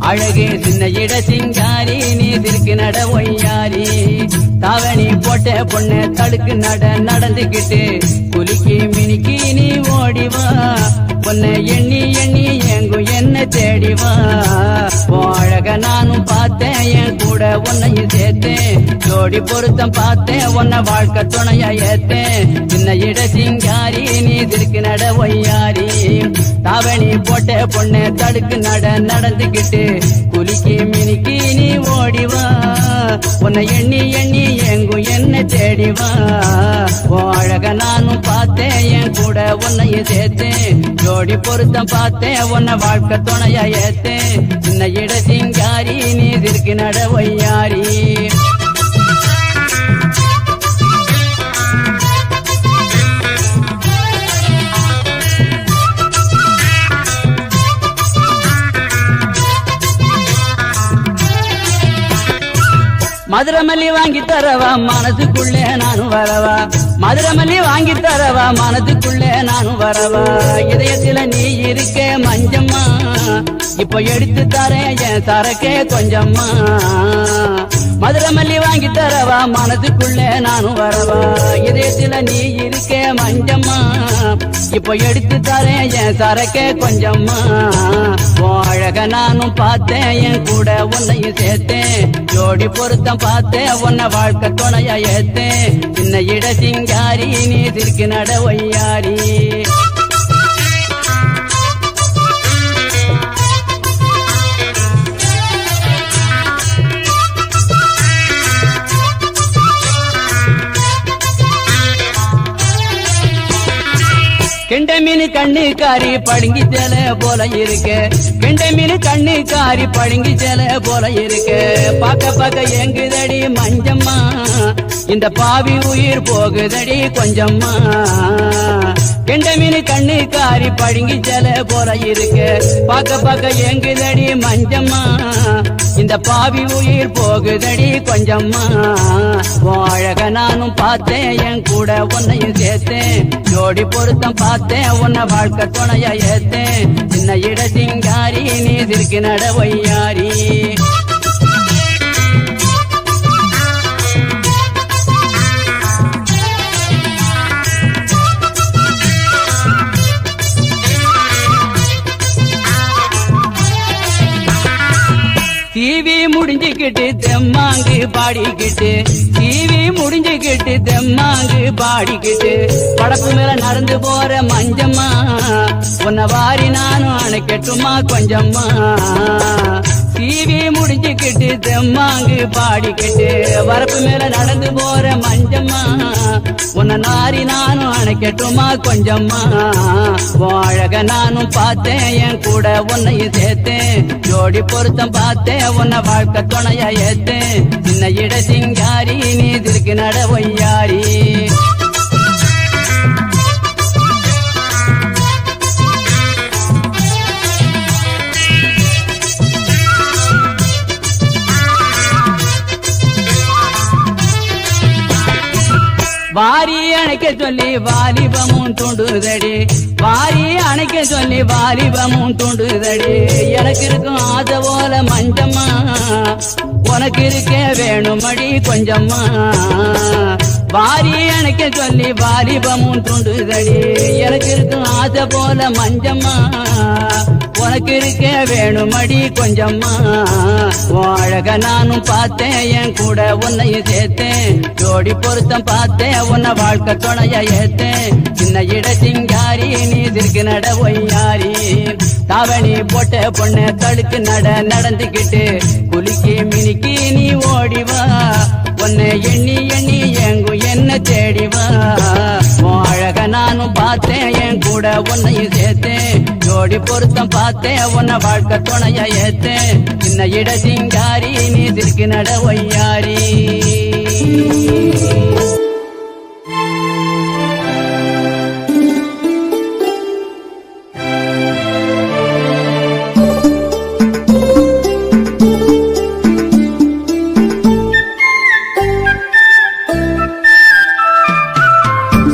அழகு சின்ன இட சிங்காரி நீ சிறுக்கு நட ஒய்யாரி. தாவணி போட்ட பொண்ணு தடுக்கு நடந்துகிட்டு குலுக்கி மினிக்கி நீ ஓடிவா, பொண்ணை எண்ணி எண்ணி எங்கும் என்ன தேடிவா. அழக நானும் பார்த்தேன் என் கூட உன்னையும் சேர்த்தேன், ஜோடி பொருத்தம் பார்த்தேன் உன்னை வாழ்க்கை துணையா ஏத்தேன். சின்ன இட சிங்காரி நீ திருக்கு நட ஒய்யாரி, தாவணி போட்ட பொண்ணு தடுக்கு நடந்துகிட்டு குலுக்கி மினிக்கி நீ ஓடிவா, உன்னை எண்ணி எண்ணி எங்கும் என்ன தேடிவா. அழக நானும் பார்த்தேன் என் கூட உன்னையும் சேர்த்தேன், ஜோடி பொருத்தம் பார்த்தேன் உன்னை வாழ்க்கை துணையா ஏத்தேன். சின்ன இட சிங்காரி நீ திருக்கு நட ஒய்யாரி. மதுரமல்லி வாங்கி தரவா மனதுக்குள்ளே நானும் வரவா, மதுரமல்லி வாங்கி தரவா மனதுக்குள்ளே நானும் வரவா. இதயத்துல நீ இருக்க மஞ்சம்மா, இப்ப எடுத்து தரேன் என் சரக்கே கொஞ்சம்மா. மதுரை மல்லி வாங்கி தரவா மனதுக்குள்ள நானும் வரவா இதயத்துல நீ இருக்கே மஞ்சம்மா இப்போ எடுத்து தரேன் என் சரக்கே கொஞ்சம்மா அழக நானும் பார்த்தேன் என் கூட உன்னையும் சேர்த்தேன் ஜோடி பொருத்தம் பார்த்தேன் உன்னை வாழ்க்கை துணையா ஏத்தேன் சின்ன இட சிங்காரி நீ திருக்கு நட ஒய்யாரி கெண்ட மீன் கண்ணுக்காரி பழுங்கி சேல போல இருக்கு கெண்ட மீன் கண்ணுக்காரி பழுங்கி சேல போல இருக்கு பாக்க பாக்க எங்குதடி மஞ்சம்மா இந்த பாவி உயிர் போகுதடி கொஞ்சம்மா கெண்ட மீன் கண்ணுக்காரி பழுங்கி சேல போல இருக்கு பாக்க பாக்க எங்குதடி மஞ்சம்மா இந்த பாவி உயிர் போகுதடி கொஞ்சம்மா அழக நானும் பார்த்தேன் என் கூட உன்னையும் சேர்த்தேன் ஜோடி பொருத்தம் பார்த்தேன் உன்னை வாழ்க்கை துணையா ஏத்தேன் சின்ன இட சிங்காரி நீ திருக்கு நட ஒய்யாரி டிவி முடிஞ்சுக்கிட்டு தெம்மாங்கு பாடிக்கிட்டு டிவி முடிஞ்சுக்கிட்டு தெம்மாங்கு பாடிக்கிட்டு படப்பு மேல நடந்து போற மஞ்சம்மா உன்னை வாரி நானும் அணைக்கட்டுமா கொஞ்சம்மா டிவி முடிஞ்சுக்கிட்டு தெம்மாங்கு பாடிக்கிட்டு வரப்பு மேல நடந்து போற மஞ்சம்மா உன்னை நாரி நானும் அணைக்கட்டுமா கொஞ்சம்மா அழக நானும் பார்த்தேன் என் கூட உன்னையும் சேர்த்தேன் ஜோடி பொருத்தம் பார்த்தேன் உன்னை வாழ்க்கை துணையா ஏத்தேன் சின்ன இட சிங்காரி நீ திருக்கு நட ஒய்யாரி வாரி அணைக்க சொல்லி வாலிபமும் தூண்டுதடி வாரி அணைக்க சொல்லி வாலிபமும் தூண்டுதடி எனக்கு இருக்கும் ஆசை போல மஞ்சம்மா உனக்கு இருக்க வேணுமடி கொஞ்சம்மா வாரி அணைக்க சொல்லி வாலிபமும் தூண்டுதடி எனக்கு இருக்கும் ஆசை போல மஞ்சம்மா உனக்கு இருக்க வேணுமடி கொஞ்சம்மா அழக நானும் பார்த்தேன் என் கூட உன்னையும் சேர்த்தேன் ஜோடி பொருத்தம் பார்த்தேன் உன்னை வாழ்க்கை துணையா ஏத்தேன் சின்ன இட சிங்காரி நீ திருக்கு நட ஒய்யாரி தாவணி போட்ட பொண்ணு தடுக்கு நடந்துக்கிட்டு குலுக்கி மினிக்கி நீ ஓடிவா உன்னை எண்ணி எண்ணி எங்கும் என்ன தேடிவா அழக நானும் பார்த்தேன் என் கூட உன்னையும் சேர்த்தேன் ஜோடி பொருத்தம் பார்த்தேன் உன்னை வாழ்க்கை துணையா ஏத்தேன் சின்ன இட சிங்காரி நீ திருக்கு நட ஒய்யாரி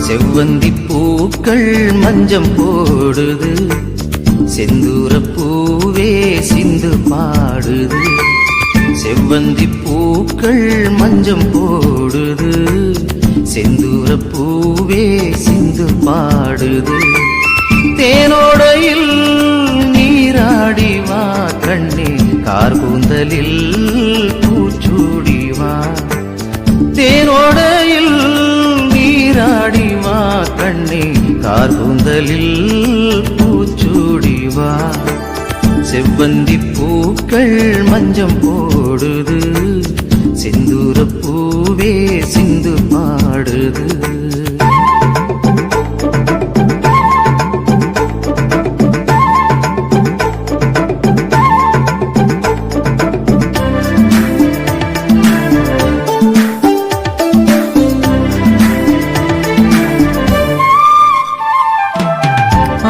செவ்வந்தி பூக்கள் மஞ்சம் போடுது செந்தூர பூவே சிந்து பாடுது செவ்வந்தி பூக்கள் மஞ்சம் போடுது செந்தூர பூவே சிந்து பாடுது தேனோடையில் நீராடி வா கண்ணே கார்கூந்தலில் பூச்சூடி வா தேனோடையில் நீராடி வா கண்ணே கார்கூந்தலில் பூச்சூடி வா செவ்வந்தி பூக்கள் மஞ்சம் போடுது செந்தூர பூவே சிந்து பாடுது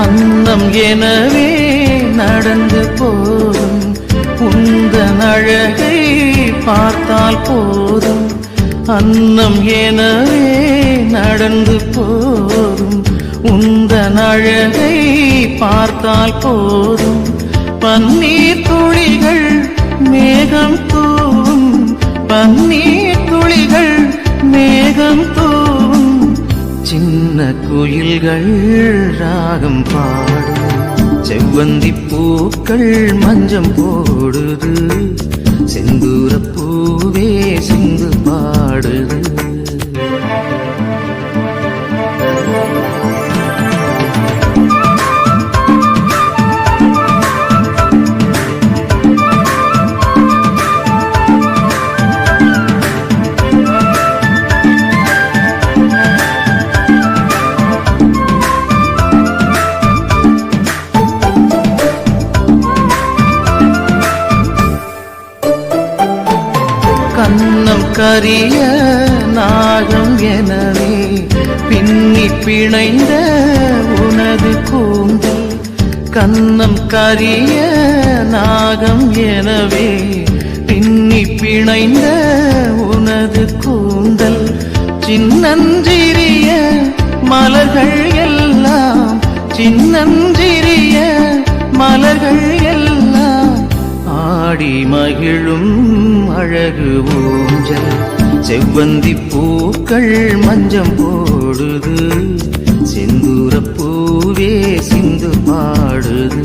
அன்னம் எனவே நடந்து போதும் உந்தன் அழகை பார்த்தால் போதும் அன்னம் எனவே நடந்து போதும் உந்தன் அழகை பார்த்தால் போதும் பன்னீர் துளிகள் மேகம் தூவும் பன்னீர் துளிகள் மேகம் தூவும் சின்ன குயில்கள் ராகம் பாடும் செவ்வந்தி பூக்கள் மஞ்சம் போடுது செந்தூர பூவே சிந்து பாடுது கண்ணம் கரிய நாகம் எனவே பின்னி பிணைந்த உனது கூந்தல் கண்ணம் கரிய நாகம் எனவே பின்னி பிணைந்த உனது கூந்தல் சின்னஞ்சிறிய மலர்கள் எல்லாம் சின்னஞ்சிறிய மலர்கள் எல்லாம் ஆடி மகிழும் அழகு ஊஞ்சல் செவ்வந்தி பூக்கள் மஞ்சம் போடுது செந்தூர பூவே சிந்து பாடுது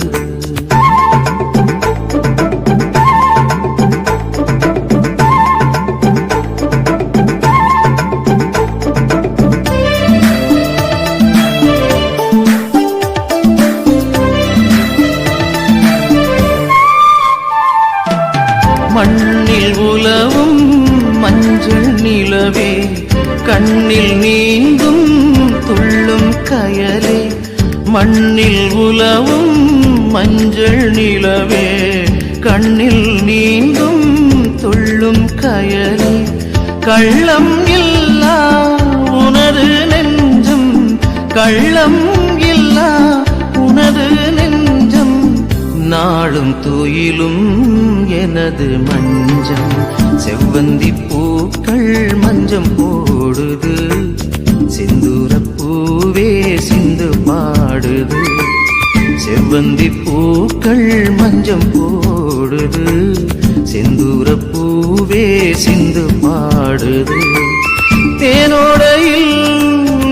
மண்ணில் உலவும் மஞ்சள் நிலவே கண்ணில் நீந்தும் துள்ளும் கயலே மண்ணில் உலவும் மஞ்சள் நிலவே கண்ணில் நீந்தும் துள்ளும் கயலே கள்ளம் இல்லா உனது நெஞ்சம் கள்ளம் இல்லா உனது நெஞ்சம் நாளும் துயிலும் எனது மஞ்சம் செவ்வந்தி பூக்கள் மஞ்சம் போடுது செந்தூர பூவே சிந்து பாடுது செவ்வந்தி பூக்கள் மஞ்சம் போடுது செந்தூர பூவே சிந்து பாடுது தேனோடையில்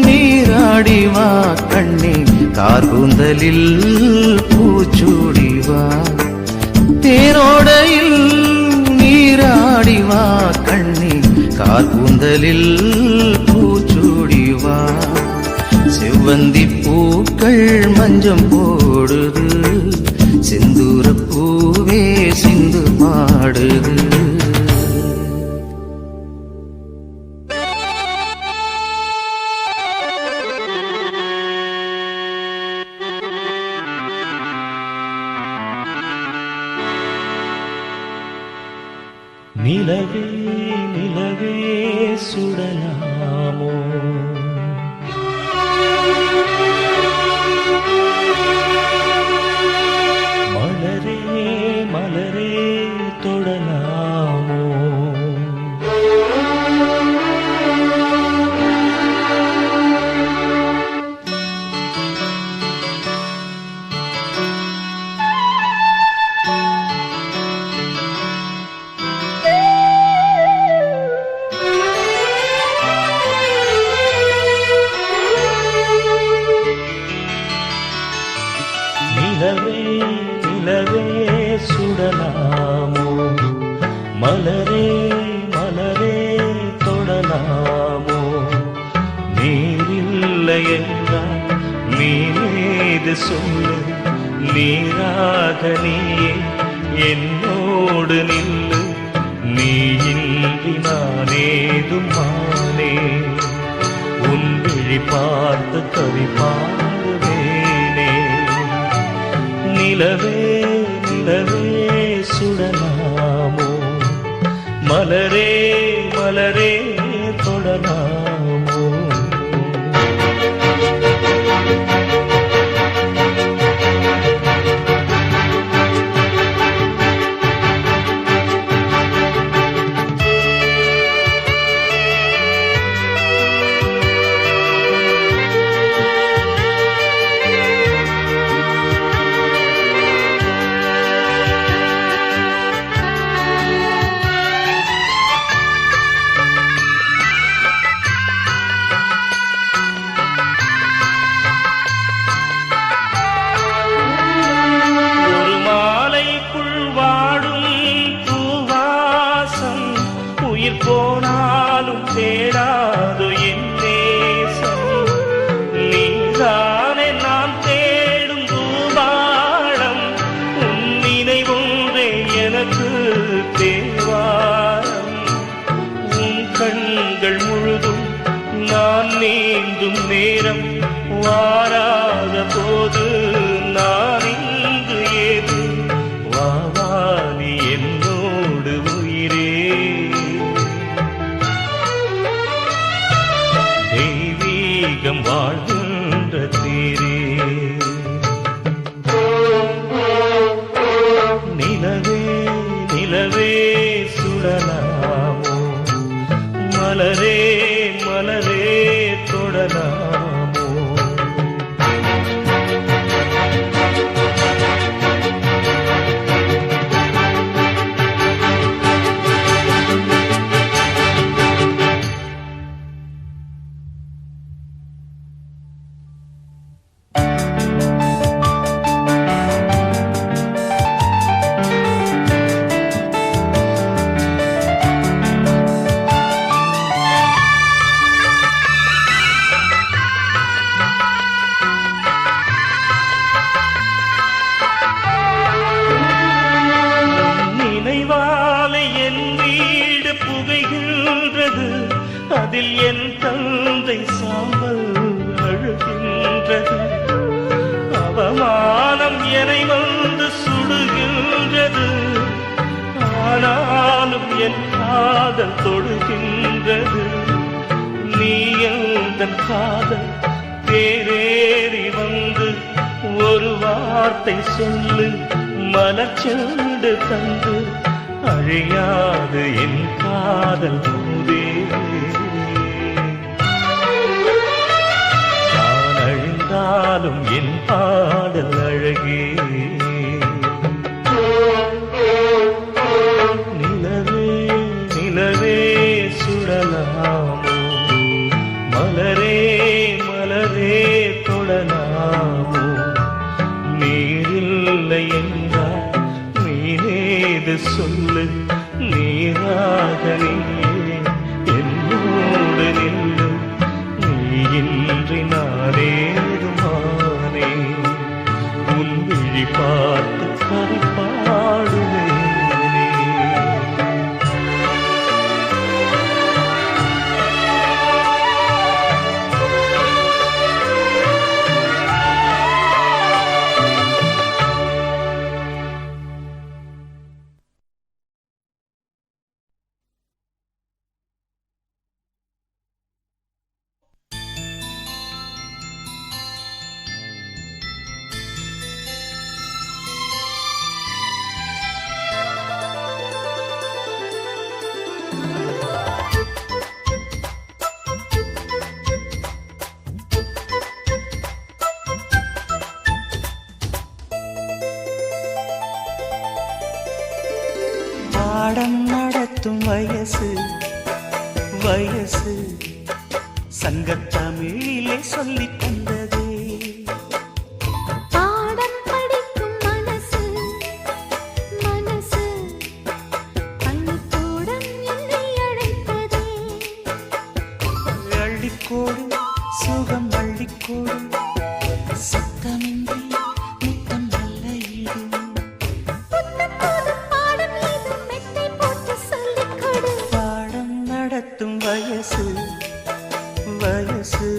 நீராடிவா கண்ணே கார்கூந்தலில் பூச்சூடிவா தேனோடையில் நீராடிவா கண்ணே கார்கூந்தலில் பூச்சூடிவா செவ்வந்தி பூக்கள் மஞ்சம் போடுது செந்தூர பூவே சிந்து பாடுது நிலவே நிலவே சுடலாமோ மலரே மலரே தொடலாமோ நிலவே நிலவே சுடலாமோ மலரே மலரே தொடலாமோ நீரில்லை என்றால் நீது சொல்லு நீராக நீயே என்னோடு நில்லு நீ இன்றி நானேதும் மானே உன் விழி பார்த்து கவி பாடுவேனே நிலவே நிலவே சுடலாமோ மலரே மலரே தொடலாமோ கட்டில் என் தந்தை சாம்பல் அழுகின்றது, அவமானம் என்னை வந்து சுடுகின்றது. ஆனாலும் என் காதல் தொடுகின்றது. நீ எந்தன் காதல் தேரேறி வந்து ஒரு வார்த்தை சொல்லு, மலர்ச்செண்டு தந்து அழியாது என் காதல் போதே. நான் அழிந்தாலும் என் பாடல் அழகே. நிலவே நிலவே சுடலாமோ, மலரே மலரே தொடலாமோ. நீரில்லை என்றால் நீனேது சொல்லு, நீராக நீயே என்னோடு நில்லு. நீயின்றி நானேதுமானே, உன் விழி பார்த்து கவி பாடுவேனே. பாடம் நடத்தும் வயசு வயசு, சங்கத்தமிழிலே சொல்லித் தந்ததே. பாடம் படிக்கும் மனசு மனசு, பள்ளிக்கூடம் என்னை அழைத்ததே. அள்ளிக்கோடு சுகம் அள்ளிக்கோடு, சத்தமின்றி முத்தம் நல்ல ஈடு. பாடம் நடத்தும் வயசு வயசு,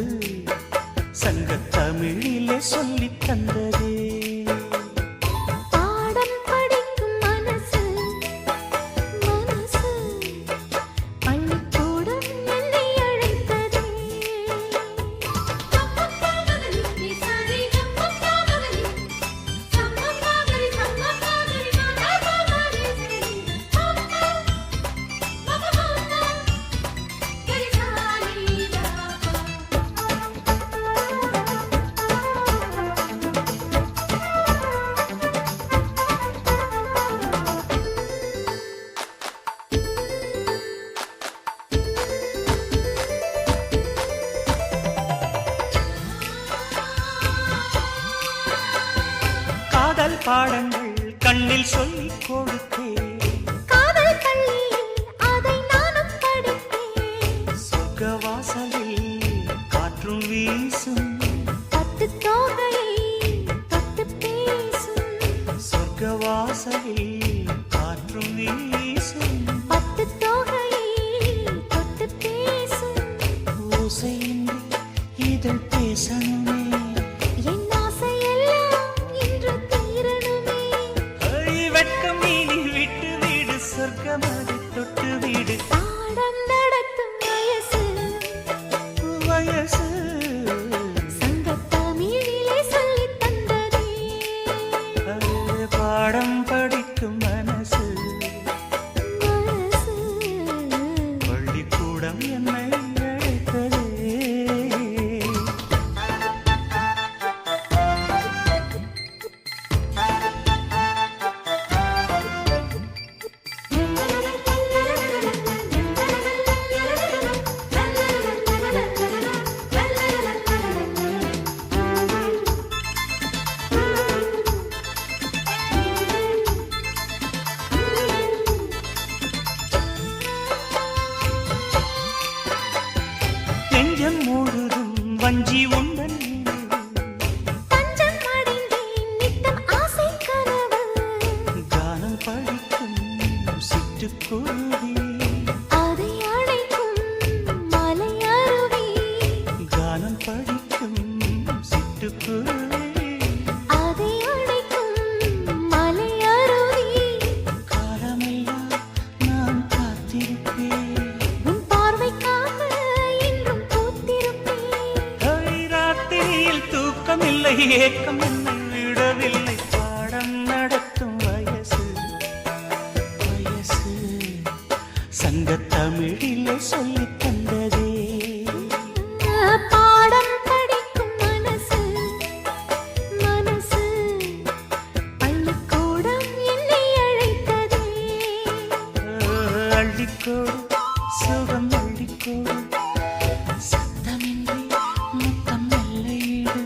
சங்கத்தமிழிலே சொல்லித் தந்ததே. பாடம் படிக்கும் மனசு மனசு, பள்ளிக்கூடம் என்னை அழைத்ததே. காதல் பாடங்கள் கண்ணில் சொல்லிக் கொடுத்தேன், காதல் பள்ளியில் அதை நானும் படித்தேன். சொர்க்க வாசலில் காற்றும் வீசும், பட்டு தோகையை தொட்டு பேசும். சொர்க்க வாசலில் காற்றும் வீசும், பட்டு தோகையை தொட்டு பேசும். ஓசையின்றி இதழ் பேசணுமே. என் ஆசையெல்லாம் இன்று தீரணுமே. வெட்கம் நீ விட்டு வீடு, சொர்க்கமது தொட்டு வீடு. பாடம் நடத்தும் வயசு வயசு, சங்கத்தமிழிலே சொல்லித் தந்ததே. பாடம் படிக்கும் மனசு மனசு, பள்ளிக்கூடம் என்னை அழைத்ததே. நெஞ்சம் முழுதும் வஞ்சி உண்டன் தஞ்சம் அடைந்தேன் நித்தம் ஆசை கனவு. கானம் படிக்கும் சிட்டுக்குருவி. அதை அழைக்கும் மலை ஏக்கம் என்னை விடவில்லை பாடம் நடத்தும் வயசு வயசு சங்கத்தமிழிலே சொல்லித் தந்ததே பாடம் படிக்கும் மனசு மனசு பள்ளிக்கூடம் என்னை அழைத்ததே அள்ளிக்கோடு சுகம் அள்ளிக்கோடு சத்தமின்றி முத்தம் நல்லையிடு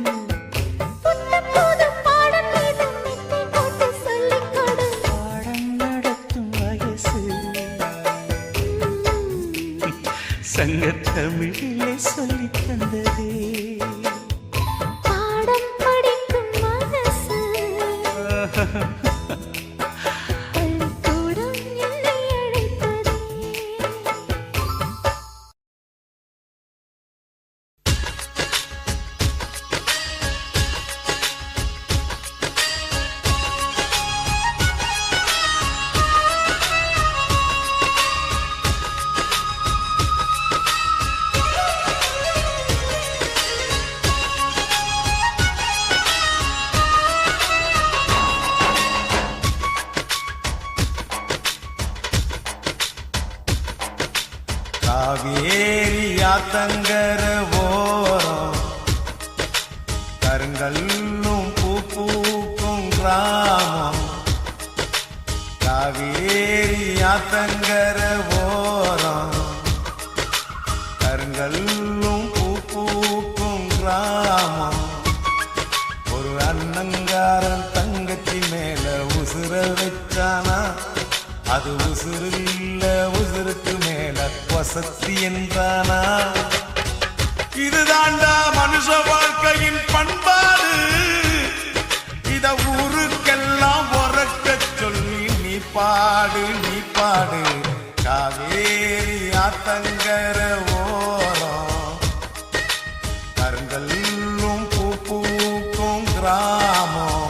புத்தம் புதும் பாடம் மீது மெத்தை போட்டு சொல்லிக் கொடு பாடம் நடத்தும் வயசு சங்கத்தமிழிலே சொல்லித் தந்ததே பாடம் படிக்கும் மனசு பள்ளிக்கூடம் என்னை அழைத்ததே காவேரி ஆத்தங்கர ஓரம் கருங்கல்லும் பூ பூக்கும் கிராமம் காவேரி ஆத்தங்கர ஓரம் கருங்கல்லும் பூ பூக்கும் கிராமம் ஒரு அண்ணங்காரன் தங்கச்சி மேல உசுர வச்சானா அது உசுறு இல்ல உசுருக்கு மேல வசதி என்றானா இதுதாண்டா மனுஷ வாழ்க்கையின் பண்பாடு இத ஊருக்கெல்லாம் உறக்க சொல்லி நீ பாடு காவேரி ஆத்தங்கர ஓரம் கருங்கல்லும் பூ பூக்கும் கிராமம்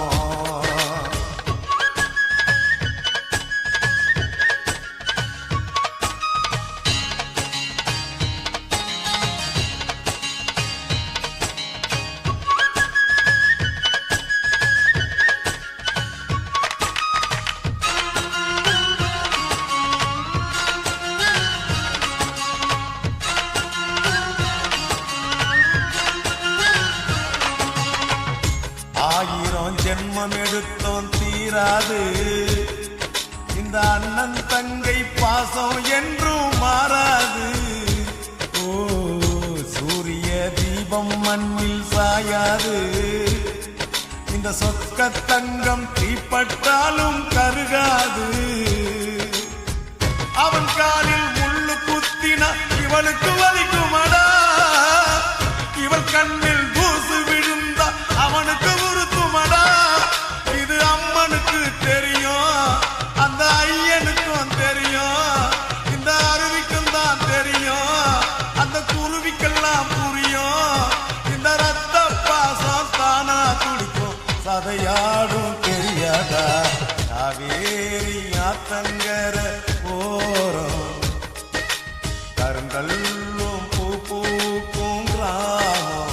ஆயிரம் ஜென்மம் எடுத்தோம் தீராது இந்த அண்ணன் தங்கை பாசம் என்றும் மாறாது ஓ சூரிய தீபம் மண்ணில் சாயாது இந்த சொக்க தங்கம் தீப்பட்டாலும் கருகாது அவன் காலில் முள்ளு குத்தினா இவளுக்கு வலிக்குமடா இவள் கண்ணில் தூசு விழுந்தா அவனுக்கு உறுத்துமடா இது அம்மனுக்கு தெரியும் அந்த ஐயனுக்கும் தெரியும் இந்த அருவிக்கும் தான் தெரியும் அந்த குருவிக்கெல்லாம் புரியும் இந்த ரத்த பாசம் தானா துடிக்கும் சதையாடும் தெரியாதா காவேரி ஆத்தங்கர ஓரம் கருங்கல்லும் பூ பூக்கும் கிராமம்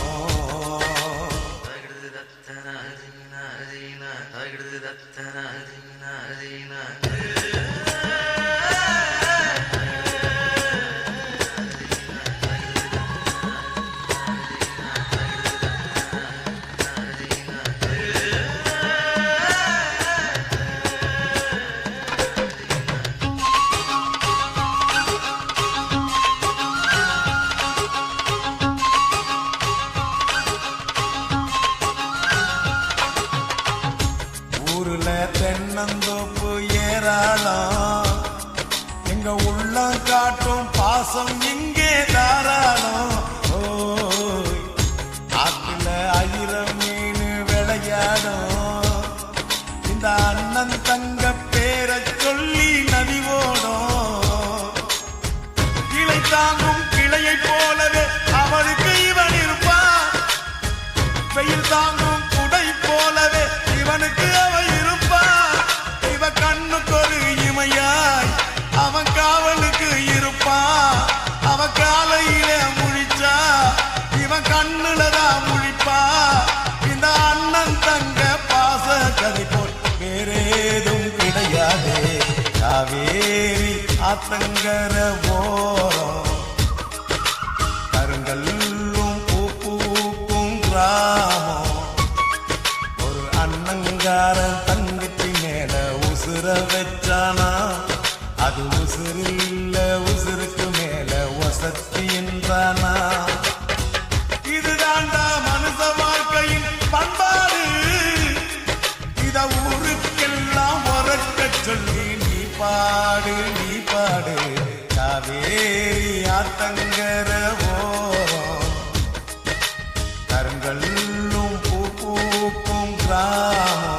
ஊருல தென்னந்தோப்பு ஏராளம் எங்க உள்ளம் காட்டும் பாசம் இங்கே தாராளம் ஓய் ஆத்துல ஆயிரம் மீன் விளையாடும் இந்த அண்ணன் தங்க பேரை சொல்லி நதி ஓடும் கிளை தாங்கும் கிளையை போலவே அவளுக்கு இவன் இருப்பான் வெயில் தாங்கும் குடை போலவே இவனுக்கு அவ இருப்பா இவ கண்ணுக்கு ஒரு இமையாய் அவன் காவலுக்கு இருப்பா அவ காலையில முழிச்சா இவன் கண்ணுலதான் முழிப்பா இந்த அண்ணன் ஆத்தங்கர ஓரம் கருங்கல்லும் பூக்கும் கிராமம் ஒரு அண்ணங்காரன் தங்கச்சி மேல உசுர வச்சானா அது உசுரில்ல உசுருக்கு மேல வசத்தி என்றானா இதுதான்டா மனுஷ வாழ்க்கையின் பண்பாடு இத ஊருக்கெல்லாம் உறக்க சொல்லி நீ பாடு காவேரி ஆத்தங்கர ஓரம் கருங்கல்லும் பூக்கும் கிராமம்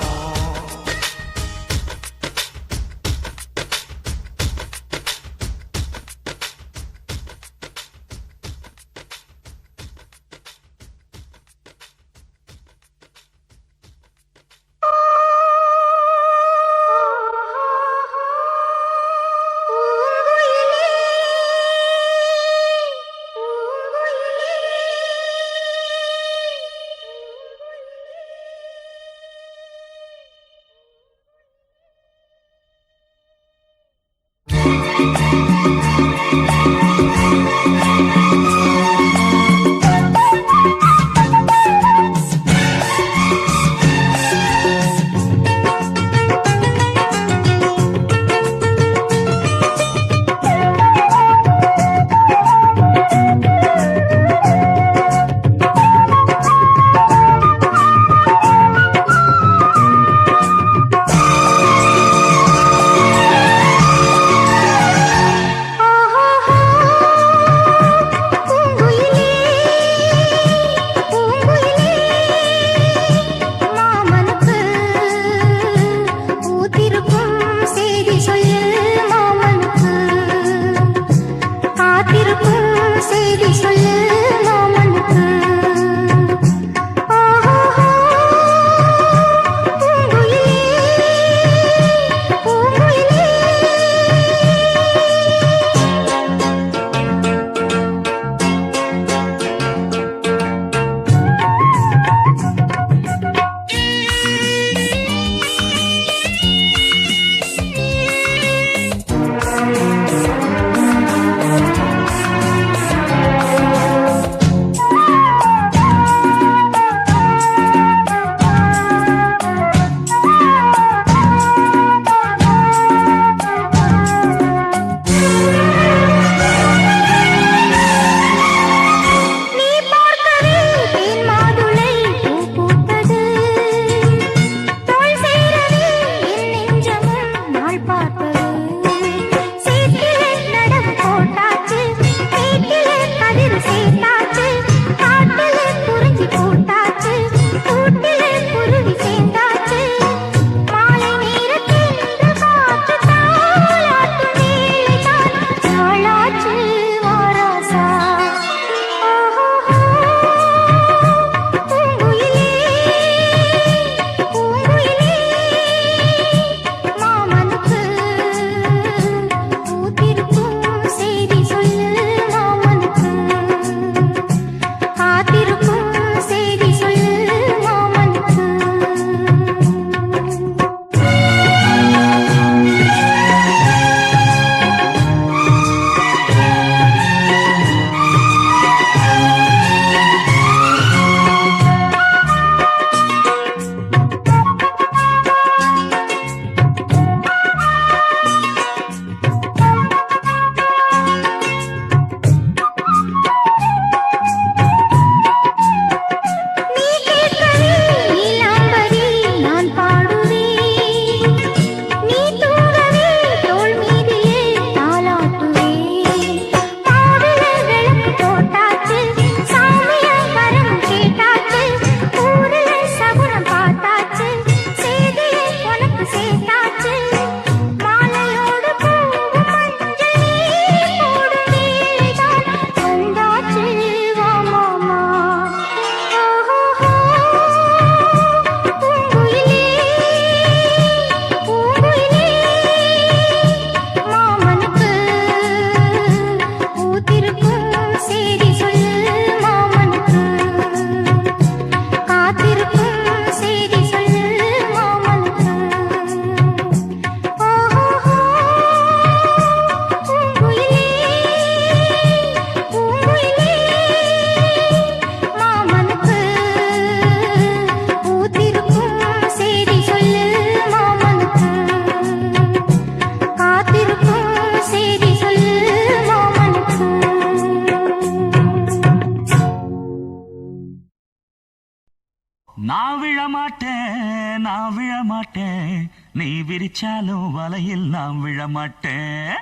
நான் விழமாட்டேன் நான் விழமாட்டேன் நீ விரிச்சாலும் வலையில் நான் விழமாட்டேன்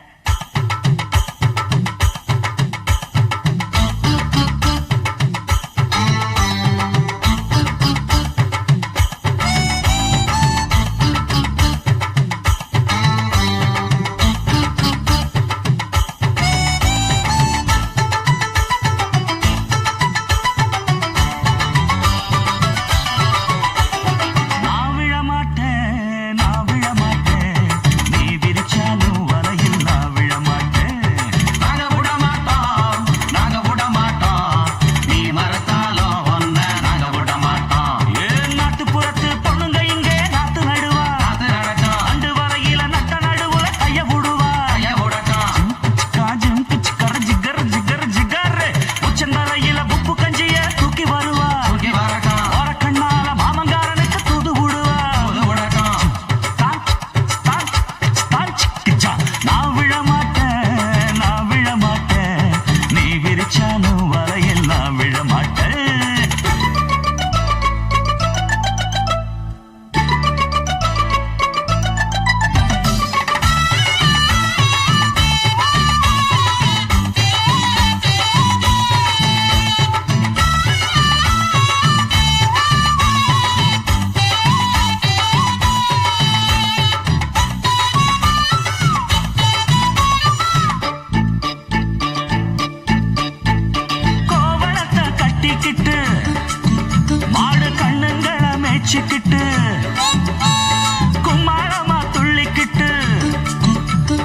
கும்மாளமா துள்ளிக்கிட்டு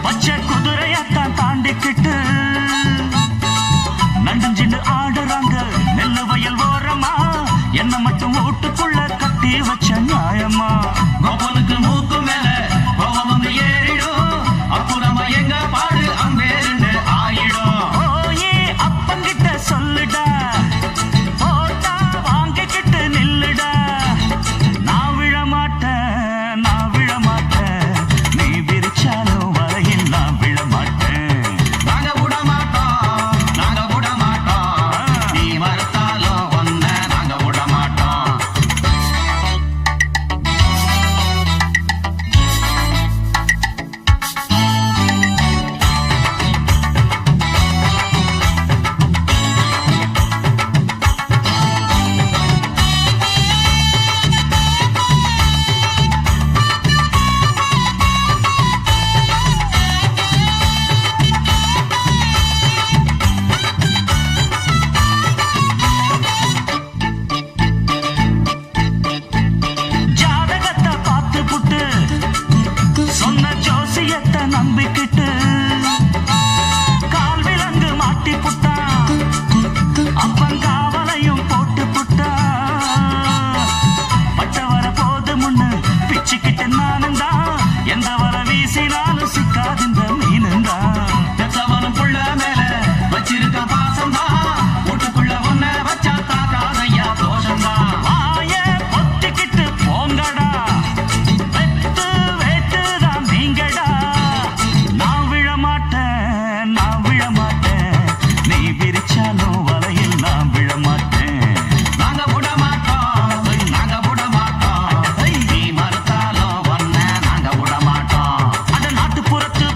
பச்சை குதிரையத்தான் தாண்டிக்கிட்டு நடுஞ்சின்னு ஆடுறாங்க நெல்லு வயல் ஓரமா என்ன மட்டும் வீட்டுக்குள்ள கட்டி வச்ச நியாயமா கோபனுக்கு மூக்கு மேல கோபம் வந்து ஏறிடும் அப்புறமா எங்க பாடு அம்பேருன்னு ஆயிடும் ஓயே அப்பங்கிட்ட சொல்லுடா போட்டா வாங்கிக்கிட்டு நில்லுடா நான் விழமாட்டேன் நீ விரிச்சாலும் வரையில் நான் விழமாட்டேன் நாங்க விட மாட்டோம் நீ மறுத்தாலும் ஒன்ன நாங்க விட மாட்டோம் ஜாதகத்தை பார்த்து புட்டு சொன்ன ஜோசியத்தை நம்பிக்கிட்டு கால் விலங்கு மாட்டி புட்டா அப்பன் காவலையும் போட்டு புட்டா பட்ட வர போது முன்னு பிச்சுக்கிட்டு நானும் தான் எந்த வர வீசினாலும் சிக்காதிந்த மீனும் தான் பெத்தவனும் புள்ள மேல வச்சிருக்க பாசம் தான் வீட்டுக்குள்ள ஒன்ன வச்சா தாக்காதையா தோஷம் தான் வாய பொத்திக்கிட்டு போங்கடா வெட்டு வேட்டுதான் நீங்கடா நான் விழமாட்டேன் நீ விரிச்சாலும் வலையில் நான் விழமாட்டேன் நாங்க விட மாட்டோம் நீ மறுத்தாலும் ஒன்ன நாங்க விட மாட்டோம் அட நாட்டுப்புறத்து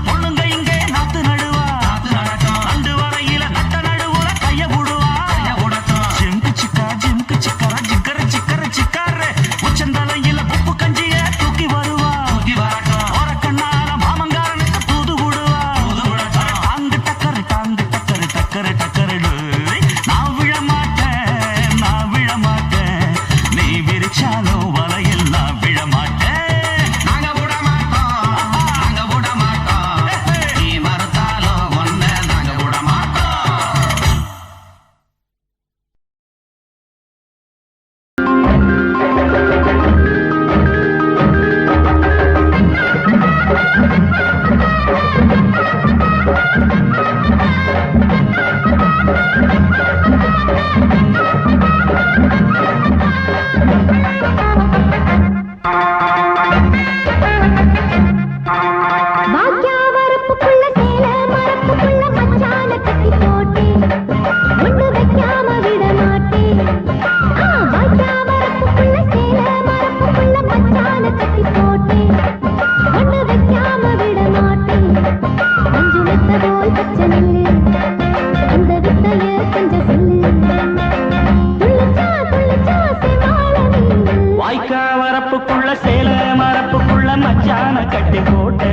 கட்டி போட்டு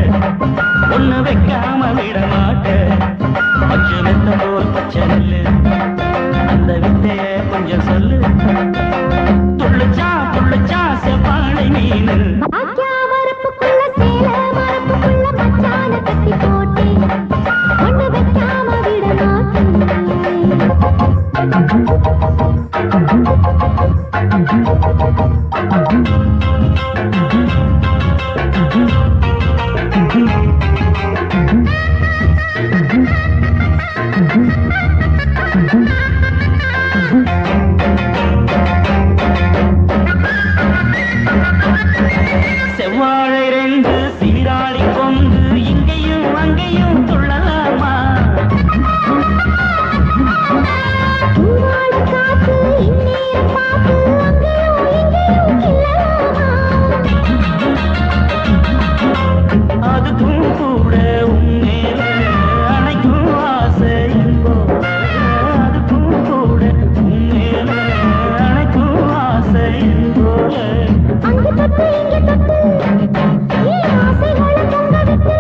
ஒண்ணு வைக்காம விட மாட்டேன் பச்சை மெத்த போல் பச்சை நெல்லு அந்த வித்தைய கொஞ்சம் சொல்லு துள்ளுச்சா துள்ளுச்சா செவ்வாழை மீனு ஆக்கியா வரப்புக்குள்ள சேல மரப்புக்குள்ள மச்சான கட்டி போட்டே ஒண்ணு வைக்காம விட செவ்வாழை ரெண்டு சீராளி கொண்டு இங்கேயும் அங்கேயும் துள்ளலாமா காத்து இந்நேரம் பார்த்து அங்கேயும் இங்கேயும் கிள்ளலாமா அதுக்கும் கூட உன்னேல அணைக்கும் ஆசை போல அதுக்கும் கூட உன்னேல அணைக்கும் ஆசை போல அங்கு தொட்டு இங்கு தொட்டு ஏன் ஆசைகளை பொங்க விட்டு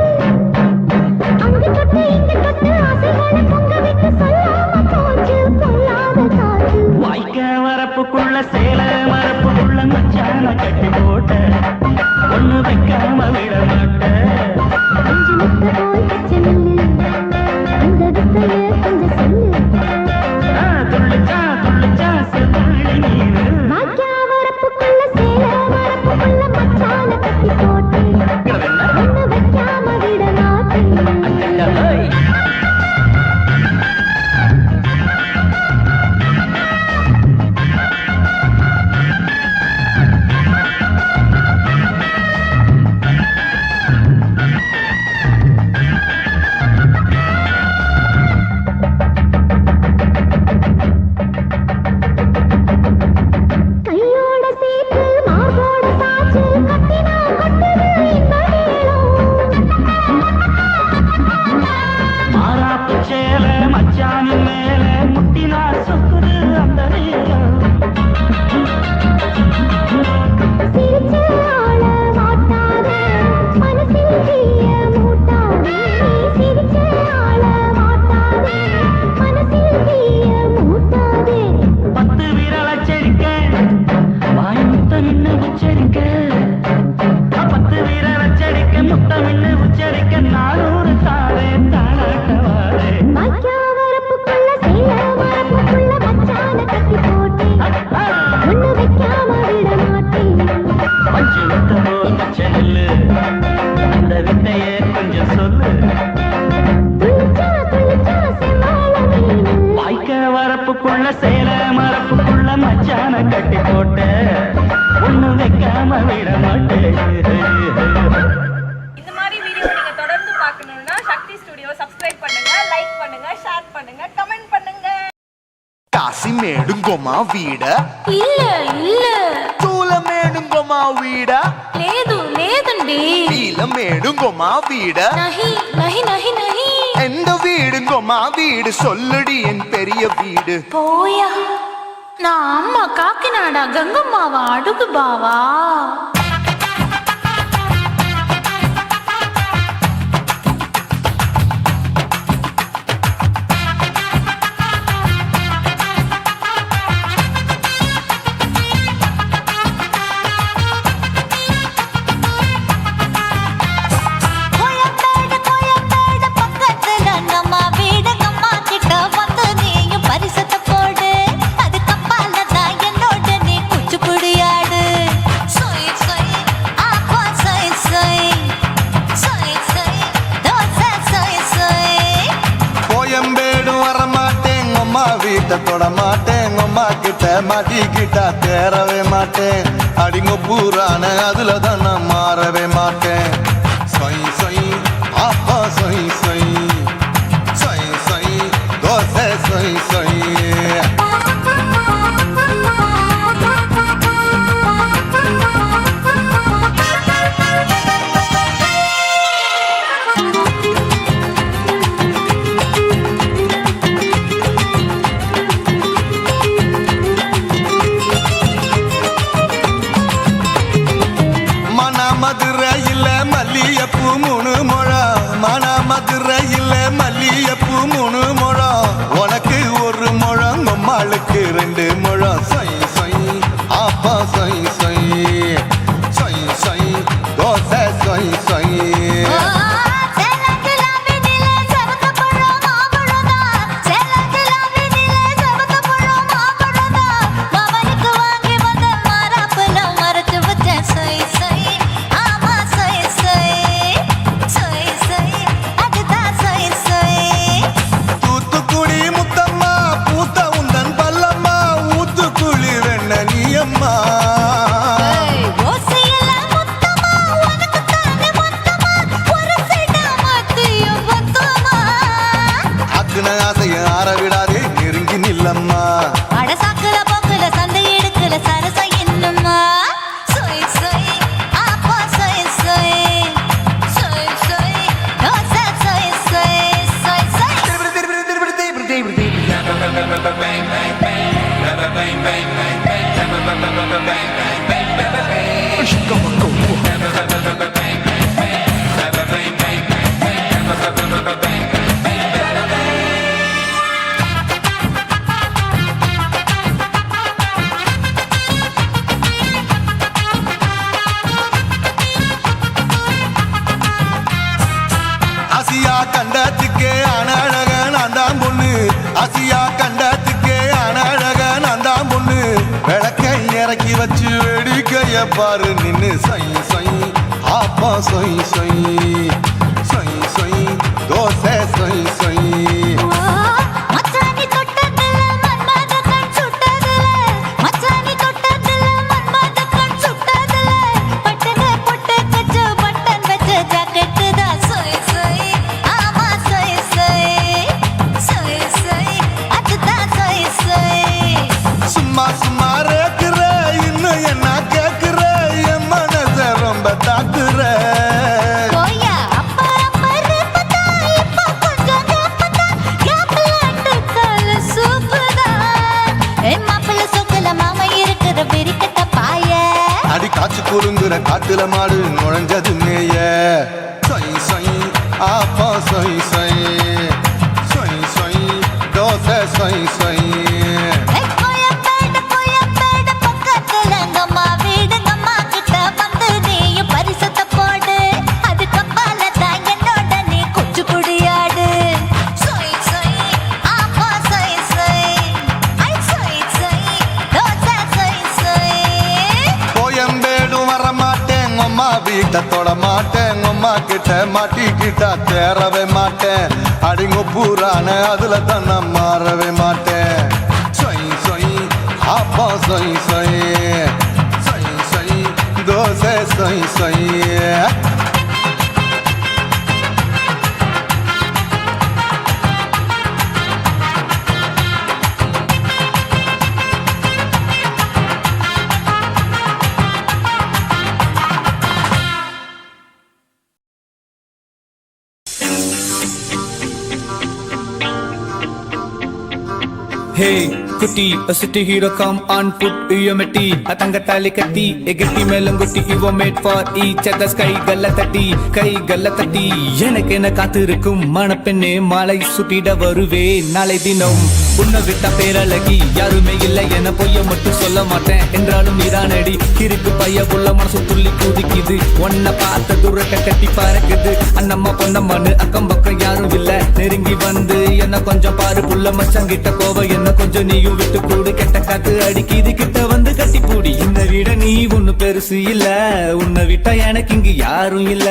அங்கு தொட்டு இங்கு தொட்டு ஆசைகளை பொங்க விட்டு சொல்லாம போச்சு சொல்லாத காற்று வாய்க்க வரப்புக்குள்ள சேல மரப்புக்குள்ள மச்சான கட்டி போட்ட ஒண்ணு வைக்காம விட மாட்டேன் அஞ்சு முட்டை போல் பச்சை நெல்லு அந்த வித்தைய கொஞ்சம் சொல்லு துள்ளுச்சா செவ்வாழை மீனு வாக்கியா வரப்புக்குள்ள சேல மரப்புக்குள்ள மச்சான கட்டி போட்டு ஒண்ணு வைக்காம விட மாட்டேன் கையோட சேர்த்து மார்போட சாச்சு கட்டினா கட்டுது இந்த மாறாப்பு சேல மச்சானின் மேல முட்டினா சொக்குது அந்த நேரம் சிரிச்சு ஆள மாட்டாதே மனசில் தீய மூட்டாதே சிரிச்சு ஆள மாட்டாதே மனசில் தீய மூட்டாதே 10 விரல் அச்சரிக்க வாய் முத்தம் நின்று உச்சரிக்க 10 விரல் அச்சரிக்க முத்தம் நின்று உச்சரிக்க 400 தாரே தாளாட்டவாரே வாக்கியா வரப்புக்குள்ள சேல மரப்புக்குள்ள மச்சான கட்டி போட்டே ஒண்ணு வைக்காம விட மாட்டேன் பஞ்சு முத்தமோ பச்சை நெல்லு அந்த வித்தைய கொஞ்சம் சொல்லு துளிச்சா துளிச்சா செவ்வாழை மீனு வாய்க்க வரப்புக்குள்ள சேல மரப்புக்குள்ள மச்சான கட்டி போட்ட ஒண்ணு வைக்காம விட மாட்டேன் இந்த மாதிரி வீடியோ நீங்க தொடர்ந்து பார்க்கணும்னா சக்தி ஸ்டுடியோ சப்ஸ்கிரைப் பண்ணுங்க, லைக் பண்ணுங்க, ஷேர் பண்ணுங்க, கமெண்ட் பண்ணுங்க. காசி மேடுங்கோமா வீட இல்ல இல்ல தூல மேடுங்கோமா வீட లేదు లేదండి நீல மேடுங்கோமா வீட నహి నహి నహి నహి எந்த வீடுங்கோமா வீடு சொல்லுடி என் பெரிய வீடு పోయా నా అమ్మ కాకినాడ గంగమ్మావా అడుగు బావా கோயம்பேடு பக்கத்துல நம்ம வீடு அம்மா கிட்ட வந்து நீயும் பரிசத்தை போடு அது கப்பால தான் என்னோட நீ குச்சிப்புடியாடு சொய் சொய் ஆப்பா சொய் சொய் சொய் சொய் தோசை சொய் சொய் கோயம்பேடு வரமாட்டேன் அம்மா வீட்டை தொட மாட்டேன் அம்மா கிட்ட மாட்டிக்கிட்டா தேரவே மாட்டேன் அடிங்க பூரான அதுல தான் நான் மாறவே மாட்டேன் சொய் சொய் ஆப்பா சொய் சொய் சொய் சொய் தோசை சொய் சொய் மதுரையில் மல்லியப்பூ சொய் சொய் தூத்துக்குடி முத்தம்மா பூத்த உந்தன் பல்லம்மா ஊத்துக்குழி வெண்ண நீயம்மா அக்குன ஆசைய ஆற விடாதே நெருங்கி நில்லம்மா அடசாக்குல போக்குல சந்தை எடுக்கல சரசம் என்னம்மா சொய் சொய் ஆப்பா சொய் சொய் சொய் சொய் தோசை சொய் சொய் சொய் சொய் ஆசியா கண்டத்துக்கே அனழக நான் தான் பொண்ணு ஆசியா கண்டத்துக்கே அனழக நான் தான் பொண்ணு விளக்கை இறக்கி வச்சு வேடிக்கைய பாரு நின்னு சொய் சொய் ஆப்பா சொய் சொய் சொய் சொய் தோசை சொய் சொய் மச்சானி தொட்டதுல மன்மத கண் சுட்டதுல மச்சானி தொட்டதுல மன்மத கண் சுட்டதுல பட்டன பொட்டு கச்சு பட்டன் வச்ச ஜாக்கெட் தான் சொய் சொய் ஆமா சொய் சொய் சொய் சொய் அதுதான் சொய் சொய் சும்மா சும்மா ரேக்குற இன்னும் என்ன கேக்குற என் மனச ரொம்ப தாக்குற போயா அப்பா அப்பா ரப்பதா இப்ப கொஞ்சம் ரப்பதா கேப்லண்ட் கால சூப்பரா மாப்பிள்ள சொக்கல மாமா இருக்கிற பெரிக்கட்ட பாய அடி காய்ச்சி குறுங்குற காட்டுல மாடு நுழைஞ்சது மேய சொய் சொய் ஆப்பா சொய் சொய் சொய் சொய் தோசை சொய் சொய் கோயம்பேடு பக்கத்துல எங்கம்மா வீடு அம்மா கிட்ட வந்து நீயும் பரிசத்தை போடு அது கப்பால தான் என்னோட நீ குச்சி குடியாடு சொய் சொய் ஆப்பா சொய் சொய் ஐ சொய் சொய் தோசை சொய் சொய் கோயம்பேடு வர மாட்டேன் அம்மா வீட்டை தொட மாட்டேன் அம்மா கிட்ட மாட்டிக்கிட்டா தேரவே மாட்டேன் அடிங்க பூரான அதுல தான் நான் மாறவே மாட்டேன் சொய் சொய் ஆப்பா சொய் சொய் சொய் சொய் தோசை சொய் சொய் Hey, குட்டி a city hero come on put your meti atanga tali katti egatti melangutti you were made for each other sky gallatati எனக்கு என்ன காத்திருக்கும் மணப்பெண்ணே மாலை சுட்டிட வருவே நாளை தினம் உன்னை விட்ட பேரழகி யாருமே இல்லை என பொய்ய மட்டும் சொல்ல மாட்டேன் என்றாலும் நீதானடி கிறுக்கு பைய உள்ள மனசு துள்ளி குதிக்குது உன்னை பார்த்த துரட்ட கட்டி பறக்குது அண்ணம்மா பொண்ணம்மான்னு அக்கம் பக்கம் யாரும் இல்ல நெருங்கி வந்து என்ன கொஞ்சம் பாரு புள்ள மச்சங்கிட்ட கோவம் என்ன கொஞ்சம் நீயும் விட்டு கூடு கெட்ட காத்து அடிக்கிது கிட்ட வந்து கட்டி பூடி இந்த விட நீ ஒண்ணு பெருசு இல்ல உன்னை விட்டா எனக்கு இங்கு யாரும் இல்ல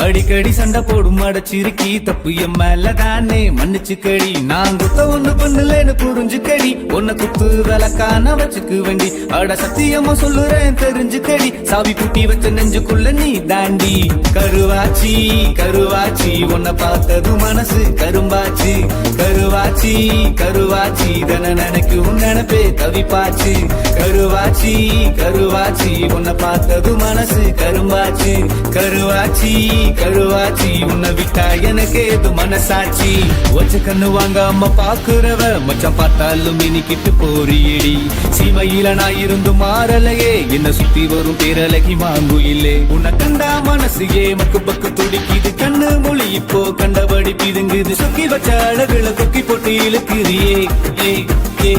அடிக்கடி சண்டை போடும் அடைச்சிருக்கி தப்பு என் மேல தானே மன்னிச்சுக்கடி நான் குத்த ஒண்ணு பண்ணலன்னு புரிஞ்சுக்கடி உன்னை குத்து விளக்கான வச்சுக்கு வேண்டி அட சத்தியமா சொல்லுறேன் தெரிஞ்சுக்கடி சாவி குட்டி வச்ச நெஞ்சுக்குள்ள நீ தாண்டி கருவாச்சி கருவாச்சி உன்னை பார்த்தது மனசு கரும்பாச்சு கருவாச்சி கருவாச்சி தன நினைக்கும் நினைப்பே தவிப்பாச்சு கருவாச்சி கருவாச்சி உன்னை பார்த்தது மனசு கரும்பாச்சு கருவாச்சி கருவாச்சி உன்னை விட்டா எனக்கு ஏது மனசாட்சி வச்ச கண்ணு வாங்க அம்மா பாக்குறவ மச்சான் பார்த்தாலும் இனிக்கிட்டு போறியடி சீமையில நான் இருந்து மாறலையே என்ன சுத்தி வரும் பேரழகி மாங்குயிலே உன்னை கண்டா மனசு மக்கு பக்கு துடிக்குது கண்ணு மொழி இப்போ கண்டபடி பிதுங்குது சொக்கி வச்ச அழகுல கொக்கி போட்டு இழுக்குறியே ஏ ஏ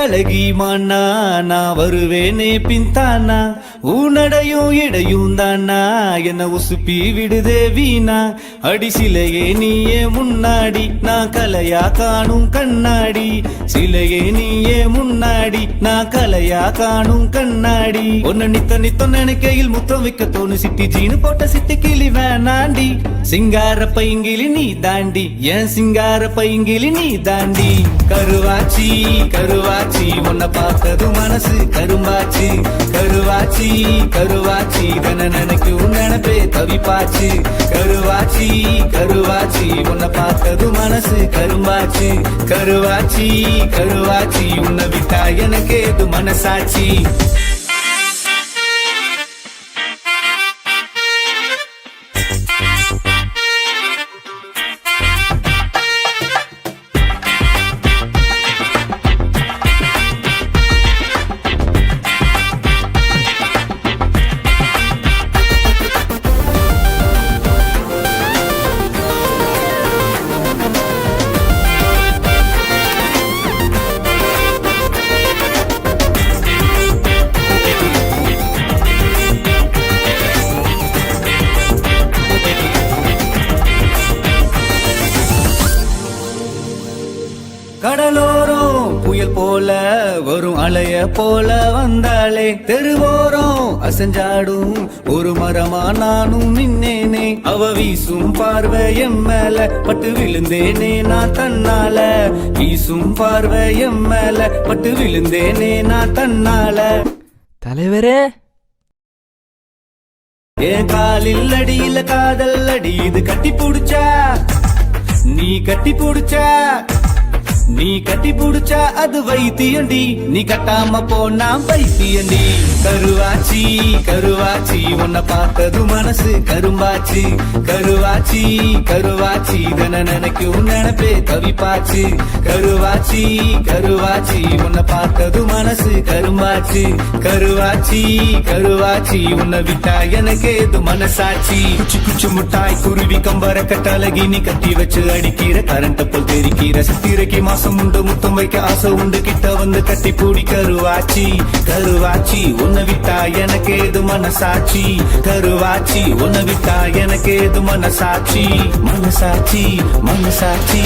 அழகி மானா நான் வருவேனே பின்தானா ஊனடையும் இடையும் தானா என்ன உசுப்பி விடுதே வீணா அடிசிலையே நீயே முன்னாடி நான் கலையா காணும் கண்ணாடி சிலையே நீயே முன்னாடி நான் கலையா காணும் கண்ணாடி ஒன்னு நித்த நினைக்கையில் முத்தம் வைக்க தோணு சிட்டி ஜீனு போட்ட சிட்டி கிளி வேணாண்டி சிங்கார பைங்கிலி நீ தாண்டி என் சிங்கார பைங்கிலி நீ தாண்டி கருவாச்சி கருவாச்சி உன்னை பார்த்தது மனசு கரும்பாச்சு கருவாச்சி கருவாச்சி தன நினைக்கும் நினைப்பே தவிப்பாச்சு கருவாச்சி கருவாச்சி உன்னை பார்த்தது மனசு கரும்பாச்சு கருவாச்சி கருவாச்சி உன்னை விட்டா எனக்கு ஏது மனசாட்சி கடலோரம் புயல் போல வரும் அலைய போல வந்தாளே தெருவோரம் அசஞ்சாடும் ஒரு மரமா நானும் நின்னேனே அவ வீசும் பார்வை எம் மேல பட்டு விழுந்தேனே நான் தன்னால வீசும் பார்வை எம் மேல பட்டு விழுந்தேனே நான் தன்னால தலைவரே என் காலில் அடியில காதல் அடி இது கட்டி புடிச்சா நீ கட்டி புடிச்சா நீ கட்டி புடிச்சா அது வைத்தியண்டி நீ கட்டாம போனா பைத்தியண்டி கருவாச்சி கருவாச்சி உன்னை பார்த்தது மனசு கரும்பாச்சு கருவாச்சி கருவாச்சி தன நினைக்கும் நினைப்பே தவிப்பாச்சு கருவாச்சி கருவாச்சி உன்னை பார்த்தது மனசு கரும்பாச்சு கருவாச்சி கருவாச்சி உன்னை விட்டா எனக்கு ஏது மனசாட்சி குச்சி குச்சி முட்டாய் குருவி கம்பர கட்டழகி நீ கட்டி வச்சு அடிக்கிற கரண்ட் போல் தெரிக்கிற சித்திரைக்கு மாசம் உண்டு முத்தம் வைக்க ஆசை உண்டு கிட்ட வந்து கட்டி பூடி கருவாச்சி கருவாச்சி உன்னை விட்டா எனக்கு ஏது மனசாட்சி கருவாச்சி உன்னை விட்டா எனக்கு ஏது மனசாட்சி மனசாட்சி மனசாட்சி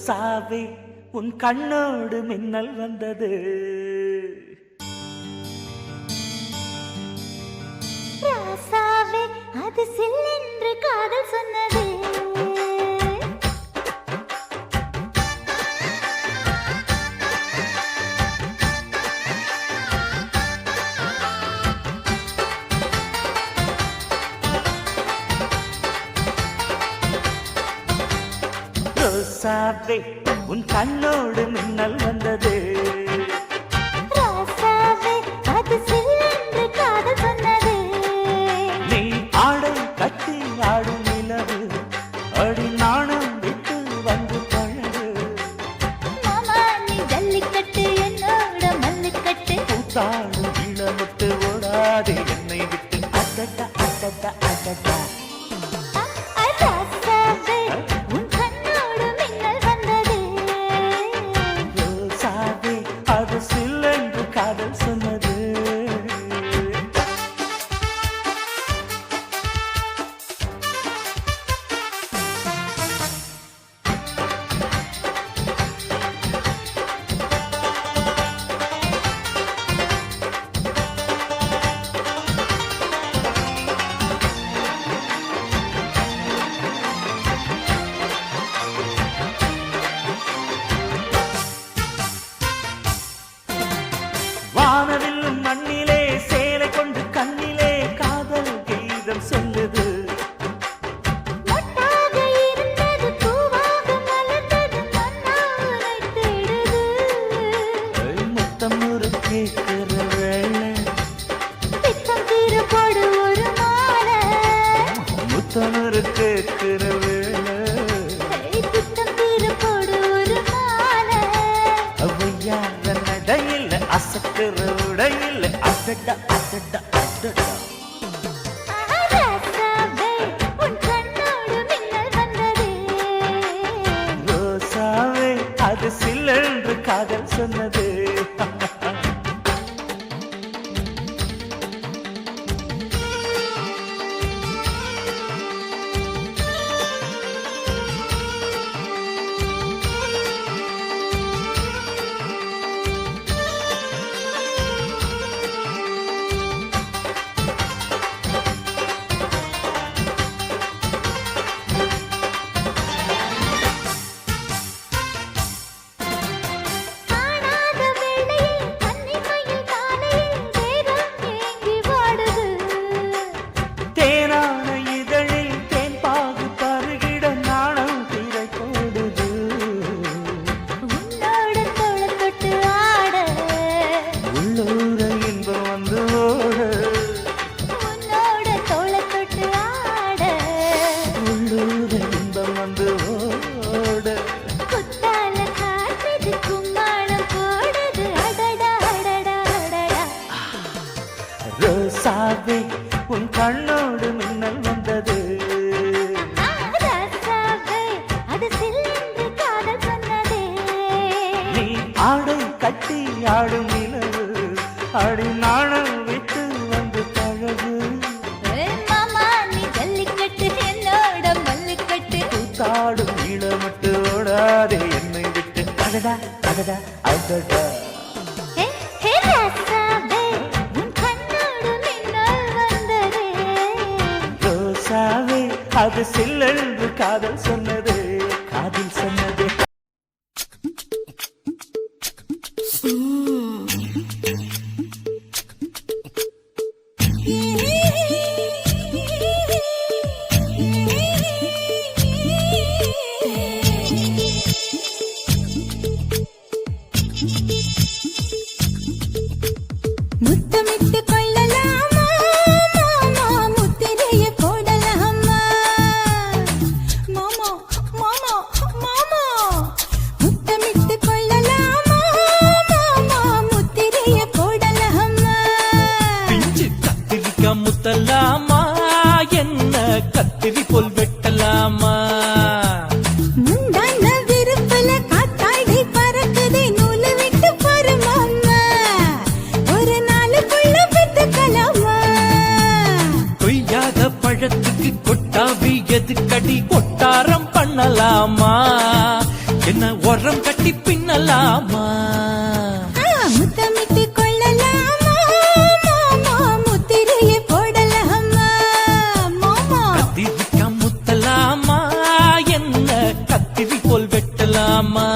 ரோசாவே உன் கண்ணோடு மின்னல் வந்தது. ராசாவே அது சில்லென்று காதல் சொன்னது. ரோசாவே உன் கண்ணோடு மின்னல் வந்தது. ராசாவே அது சில்லென்று காதல் சொன்னது. நீ ஆடை கட்டி ஆடும் நிலவு அடி நாணம் விட்டு வந்து பழகு. மாமா நீ ஜல்லிக்கட்டு என்னோட மல்லுக்கட்டு. கூத்தாடும் இளமுட்டு ஓடாதே என்னை விட்டு. அடடா அடடா அடடா. ராசாவே உன் கண்ணோடு மின்னல் வந்தது. ரோசாவே அது சில்லென்று காதல் சொன்னது. வானவில்லும் மண்ணிலே சேலை கொண்டு கண்ணிலே காதல் கீதம் சொல்லுது. மொட்டாக இருந்தது பூவாக மலர்ந்தது மன்னா உன்னை தேடுது. முத்தம் ஒரு கேட்கிற வேளை பித்தம் தீர போடு ஒரு மாலை. முத்தம் ஒரு கேட்கிற வேளை பித்தம் தீர போடு ஒரு மாலை. அவையார நடையில் அசத்துற உடையில் அசட அசட அசட. ராசாவே உன் கண்ணோடு மின்னல் வந்தது. ரோசாவே அது சில்லென்று காதல் சொன்னது. காணாத வேளையில் கன்னிமையில் காலையில் வேகம் ஏங்கி வாடுது. தேனான இதழில் தேன் பாகு பருகிட நாணம் திரை போடுது. உன்னோட தோளை தொட்டு ஆட. உள்ளூர இன்பம் வந்து ஓட. உன்னோட தோளை தொட்டு ஆட. உள்ளூர இன்பம் வந்து ஓட. குத்தால காட்டுது கும்மாளம் போடுது. அடடா அடடா அடடா. ரோசாவே உன் கண்ணோடு மின்னல் வந்தது. ராசாவே அது சில்லென்று காதல் சொன்னது. நீ ஆடை கட்டி ஆடும் நிலவு அடி நாணம் விட்டு வந்து பழகு. மாமா நீ ஜல்லிக்கட்டு என்னோட மல்லுக்கட்டு. கூத்தாடும் இளமட்டு ஓடாதே என்னை விட்டு. அடடா அடடா அடடா. ஹே ராசாவே உன் கண்ணோடு மின்னல் வந்தது. ரோசாவே அது சில்லென்று காதல் சொன்னது. காதல் சொன்னது. முத்தமிட்டு கொள்ளலாமா மாமா முத்திரைய போடலாமா. மாமா மாமா மாமா முத்தமிட்டு கொள்ளலாமா மாமா முத்திரைய போடலாமா. பிஞ்சு கத்திரிக்காய் முத்தலாமா என்ன கத்திரி போல் வெட்டலாமா. முந்தான விருப்பல காத்தாடி பறக்குதே நூலு விட்டு பாரு மாமா. ஒரு நாளுக்குள்ள பெத்துக்கலாமா. கொய்யாத பழத்துக்கு கொட்டாவி எதுக்கடி கொட்டாரம் பண்ணலாமா. என்ன ஒரம் கட்டி பின்னலாமா முத்தமிட்டு கொள்ளலாமா மாமா முத்திரையை போடலாமா மாமா கத்திரிக்கா முத்தலாமா என்ன கத்திரி போல் வெட்டலாமா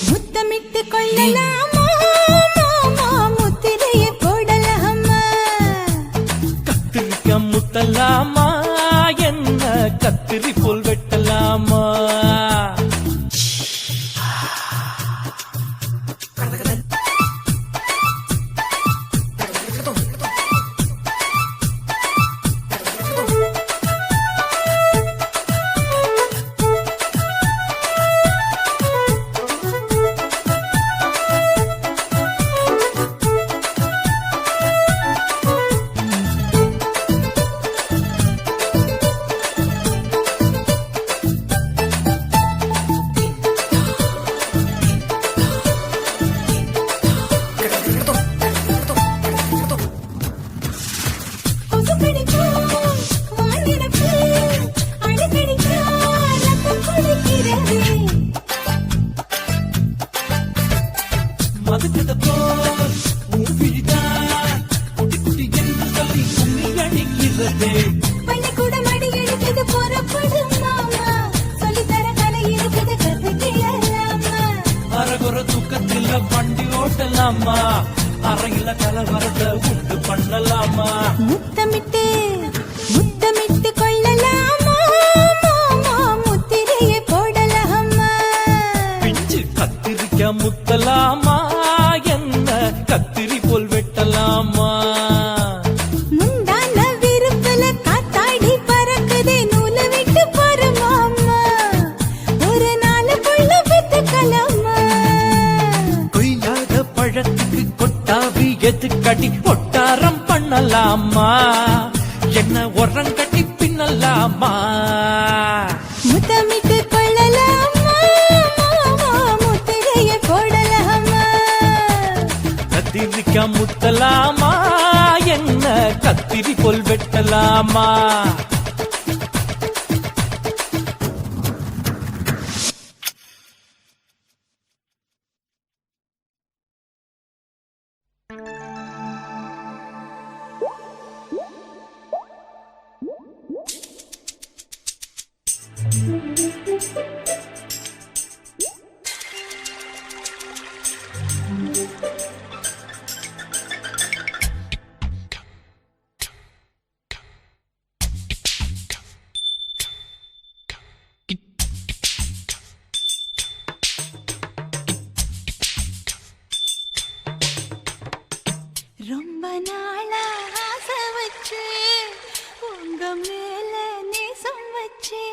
முத்தமிட்டு கொள்ளலாமா மாமா முத்திரையை போடலாமா கத்திரிக்கா முத்தலாமா என்ன கத்திரி போல் வெட்டலாமா வண்டி ஓட்டலாமா அறையில கலவரத்தை உண்டு பண்ணலாமா முத்தமிட்டு முத்தமிட்டு கொள்ளலாமா மாமா முத்திரையை போடலாமா பிஞ்சு கத்திரிக்கா முத்தலாமா என்ன கத்திரி போல் வெட்டலாமா முந்தான விருப்பல காத்தாடி பறக்குதே நூலை விட்டு போற மாமா ஒரு நாள் புள்ள பெத்துக்கலாமா கொய்யாத பழத்துக்கு கொட்டாவி எதுக்கடி ஒட்டாரம் பண்ணலாமா என்ன உரம் கட்டி பின்னலாமா முத்தமிட்டு கொள்ளலாமா மாமா முத்திரையை போடலாமா கத்திரிக்கா முத்தலாமா என்ன கத்திரி போல் வெட்டலாமா ரொம்ப நாளா ஆசை வச்சு உங்க மேல நேசம் வச்சு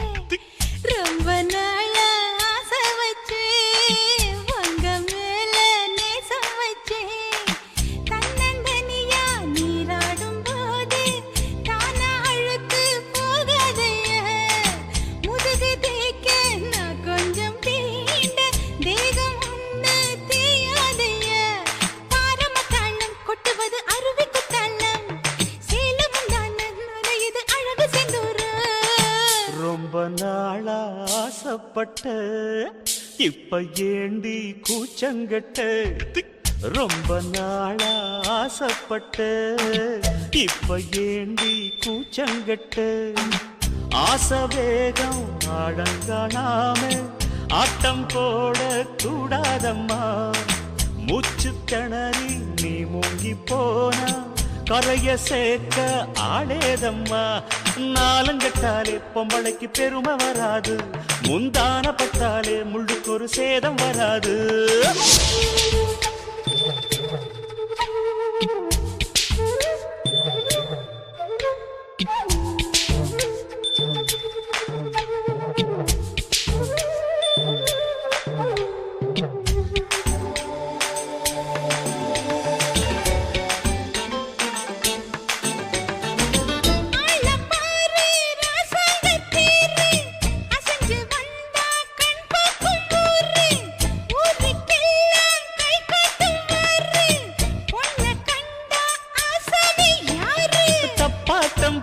ரொம்ப நாளா ஆசை வச்சு உங்க மேல நேசம் வச்சு தன்னந்தனியா நீராடும் போது தானா அழுத்து போகாதைய முதுகு தேய்க்க நான் கொஞ்சம் தீண்ட தேகம் ஒண்ணு தீயாதைய தாரமத்தாளம் கொட்டுவது அருவி குத்தாளம் சேலமும் தான நுரையுது அழகு செந்தூர ரொம்ப நாளா ஆசைப்பட்ட இப்ப ஏண்டி கூச்சங்கட்ட ரொம்ப நாளா ஆசைப்பட்ட இப்ப ஏண்டி கூச்சங்கட்ட ஆசை வேகம் அடங்கானாம ஆட்டம் போட கூடாதம்மா மூச்சு திணறி நீ மூங்கி போனா கரைய சேர்க்க ஆளேதம்மா நாலங்கட்டாலே பொம்பளைக்கு பெருமை வராது முந்தான பட்டாலே முள்ளுக்கு ஒரு சேதம் வராது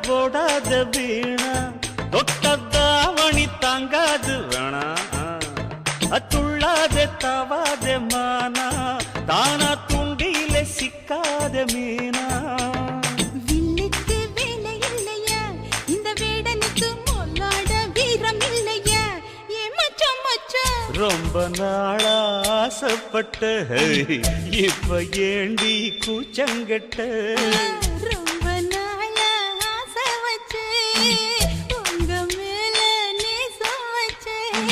போடாத வீணா தொட்டதாவணி தாங்காது வேணா துள்ளாத தவாத மானா தானா துண்டியில சிக்காத மீனா வில்லுக்கு வேலை இல்லையா இந்த வேடனுக்கு மொல்லாட வீரம் இல்லையா ஏ மச்சான் மச்சான் ரொம்ப நாளா ஆசைப்பட்ட இப்ப ஏண்டி கூச்சங்கட்ட ரொம்ப நாளா ஆசை வச்சேன் உங்க மேல நேசம் வச்சேன்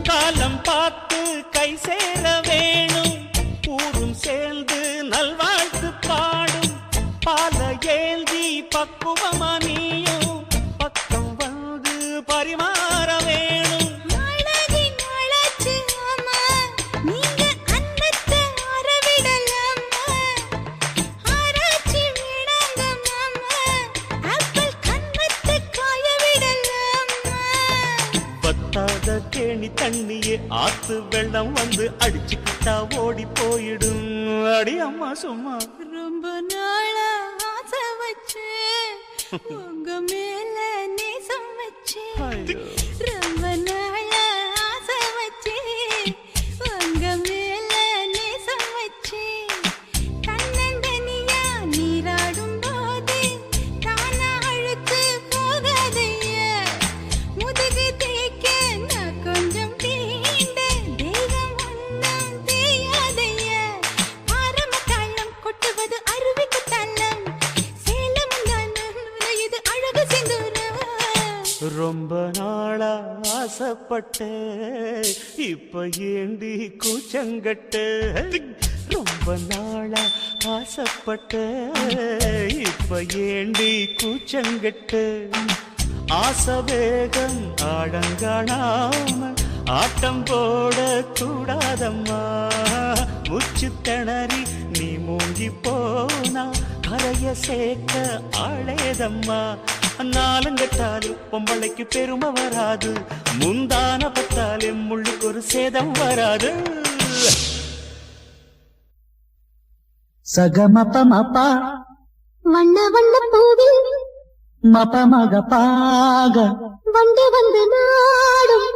காலம் பார்த்து கை சேர வேணும் ஊரும் சேர்ந்து நல்வாழ்த்து பாடும் பால ஏந்தி பக்குவமா நீயும் பக்கம் வந்து பரிமாற வேணும் நாளாகி நாளாச்சு ஆமா நீங்க அன்னத்தை அறவிடலாமா ஆராய்ச்சி விடாங்க மாமா ஆப்பிள் கண்ணத்தை காய விடலாமா பத்தாத கேணி தண்ணியே ஆத்து வெள்ளம் வந்து அடிச்சுக்கிட்டா ஓடி போயிடும் அடி அம்மா சும்மா ரொம்ப நாளா ஆசை வச்சேன் உங்க மேல நேசம் வச்சேன் ரொம்ப நாளா ஆசை வச்சேன் உங்க மேல நேசம் வச்சேன் தன்னந்தனியா நீராடும் போது தானா அழுத்து போகாதையா முதுகு தேய்க்க நான் கொஞ்சம் தீண்ட தெய்வம் ஒன்றும் தெரியாதையா ஆரம்ப தாளம் கொட்டுவது அருவிக்கு தள்ளம் சேலம் இது அழகு செந்தூரம் ரொம்ப நாளா ஆசைப்பட்ட இப்ப ஏண்டி கூச்சங்கட்ட ரொம்ப நாளா ஆசைப்பட்ட இப்ப ஏண்டி கூச்சங்கட்ட ஆசை வேகம் ஆடங்கானாம ஆட்டம் போட கூடாதம்மா முச்சு திணறி நீ மூங்கி போனா கரைய சேர்க்க ஆளேதம்மா நாலங்கட்டாலே பொம்பளைக்கு பெருமை வராது முந்தான பட்டாலே முள்ளுக்கு ஒரு சேதம் வராது சகமப மபா வண்ண வண்ண பூவில் மப மக பாக வண்டு வந்து நாடும்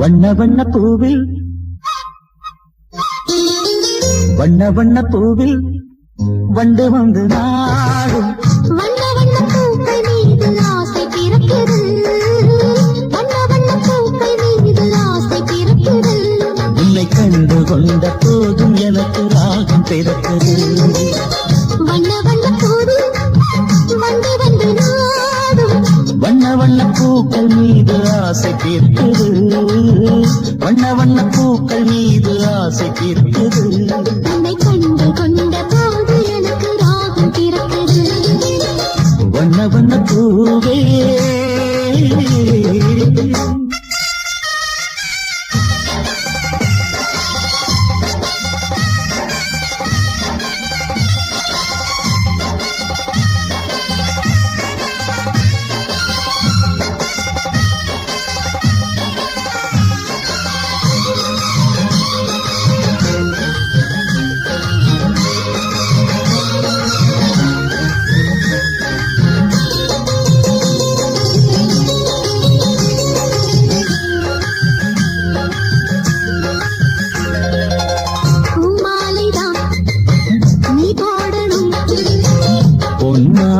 வண்ண வண்ண பூவில் வண்ண வண்ண பூவில் வண்டு வந்து நாடும் வண்ண வண்ண பூக்கள் மீது ஆசை பிறக்கிறது வண்ண வண்ண பூக்கள் மீது ஆசை பிறக்கிறது உன்னை கண்டு கொண்ட போதும் எனக்கு ராகம் பிறக்கிறது வண்ண வண்ண பூவில் வண்டு வந்து நாடும் வண்ண வண்ண பூக்கள் மீது ஆசை தீர்க்குது வண்ண வண்ண பூக்கள் மீது ஆசை தீர்க்குது உன்னை கண்டு கொண்ட போது எனக்கு ராகம் பிறக்கிறது வண்ண வண்ண பூவே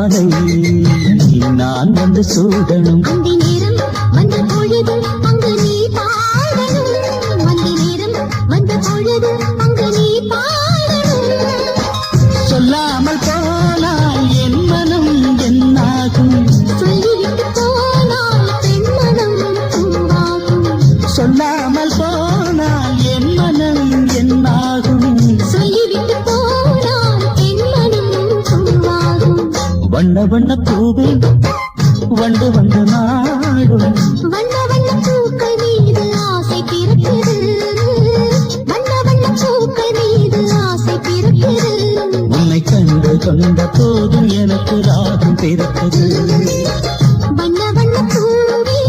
மாலை நான் வந்து சூடணும். அந்த நேரம் வந்த பொழுது அங்கு நீ பாடணும். அந்த நேரம் வந்த பொழுது அங்கு நீ பாடணும். சொல்லாமல் போனால் என் மனம் என்னாகும்? சொல்லிவிட்டு போனால் பெண்மனம் பூவாகும். சொல்லாமல் போனால் என் மனம் என்னாகும்? சொல்லிவிட்டு போனால் பெண்மனம் பூவாகும். வண்ண வண்ண பூவே வண்டு வந்து நாடும். வண்ண வண்ண பூக்கள் மீது ஆசை பிறக்குது. வண்ண வண்ண பூக்கள் மீது ஆசை பிறக்குது. உன்னை கண்டு கொண்ட போதும் எனக்கு ராகம் பிறக்குது. வண்ண வண்ண பூவே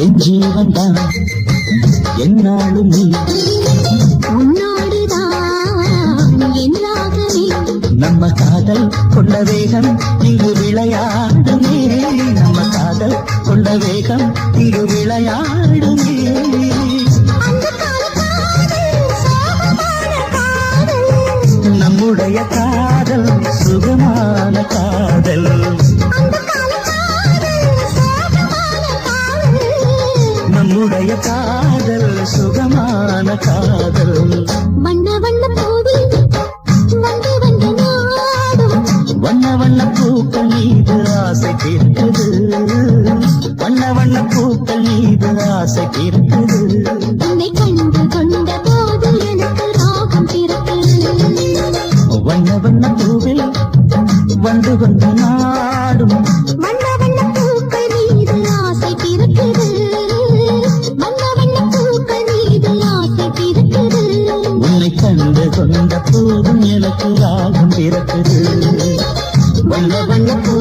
என் ஜீவன் தான் என்னாலும் நீ. உன்னோடுதான் என் ராகமே. நம்ம காதல் கொண்ட வேகம் இங்கு விளையாடுமே. நம்ம காதல் கொண்ட வேகம் இங்கு விளையாடுமே. அந்த காதல் சோகமான காதல். நம்முடைய காதல் சுகமான காதல். அந்த காதல் சோகமான காதல். நம்முடைய காதல் சுகமான காதல். வண்ண வண்ண பூவில் வந்து வந்து நாடும். வண்ண வண்ண பூக்கள் மீது ஆசை பிறக்குது. வண்ண வண்ண பூக்கள் மீது ஆசை பிறக்குது. உன்னை கண்டு கொண்ட போது எனக்கு ராகம் பிறக்குது. வண்ண வண்ண பூவில் வந்து வந்து நாடும். வண்ண வண்ண பூக்கள் மீது ஆசை பிறக்குது. வண்ண வண்ண பூக்கள் மீது ஆசை பிறக்குது. உன்னை கண்டு கொண்ட போதும் எனக்கு ராகம் பிறக்குது. வண்ண வண்ண பூ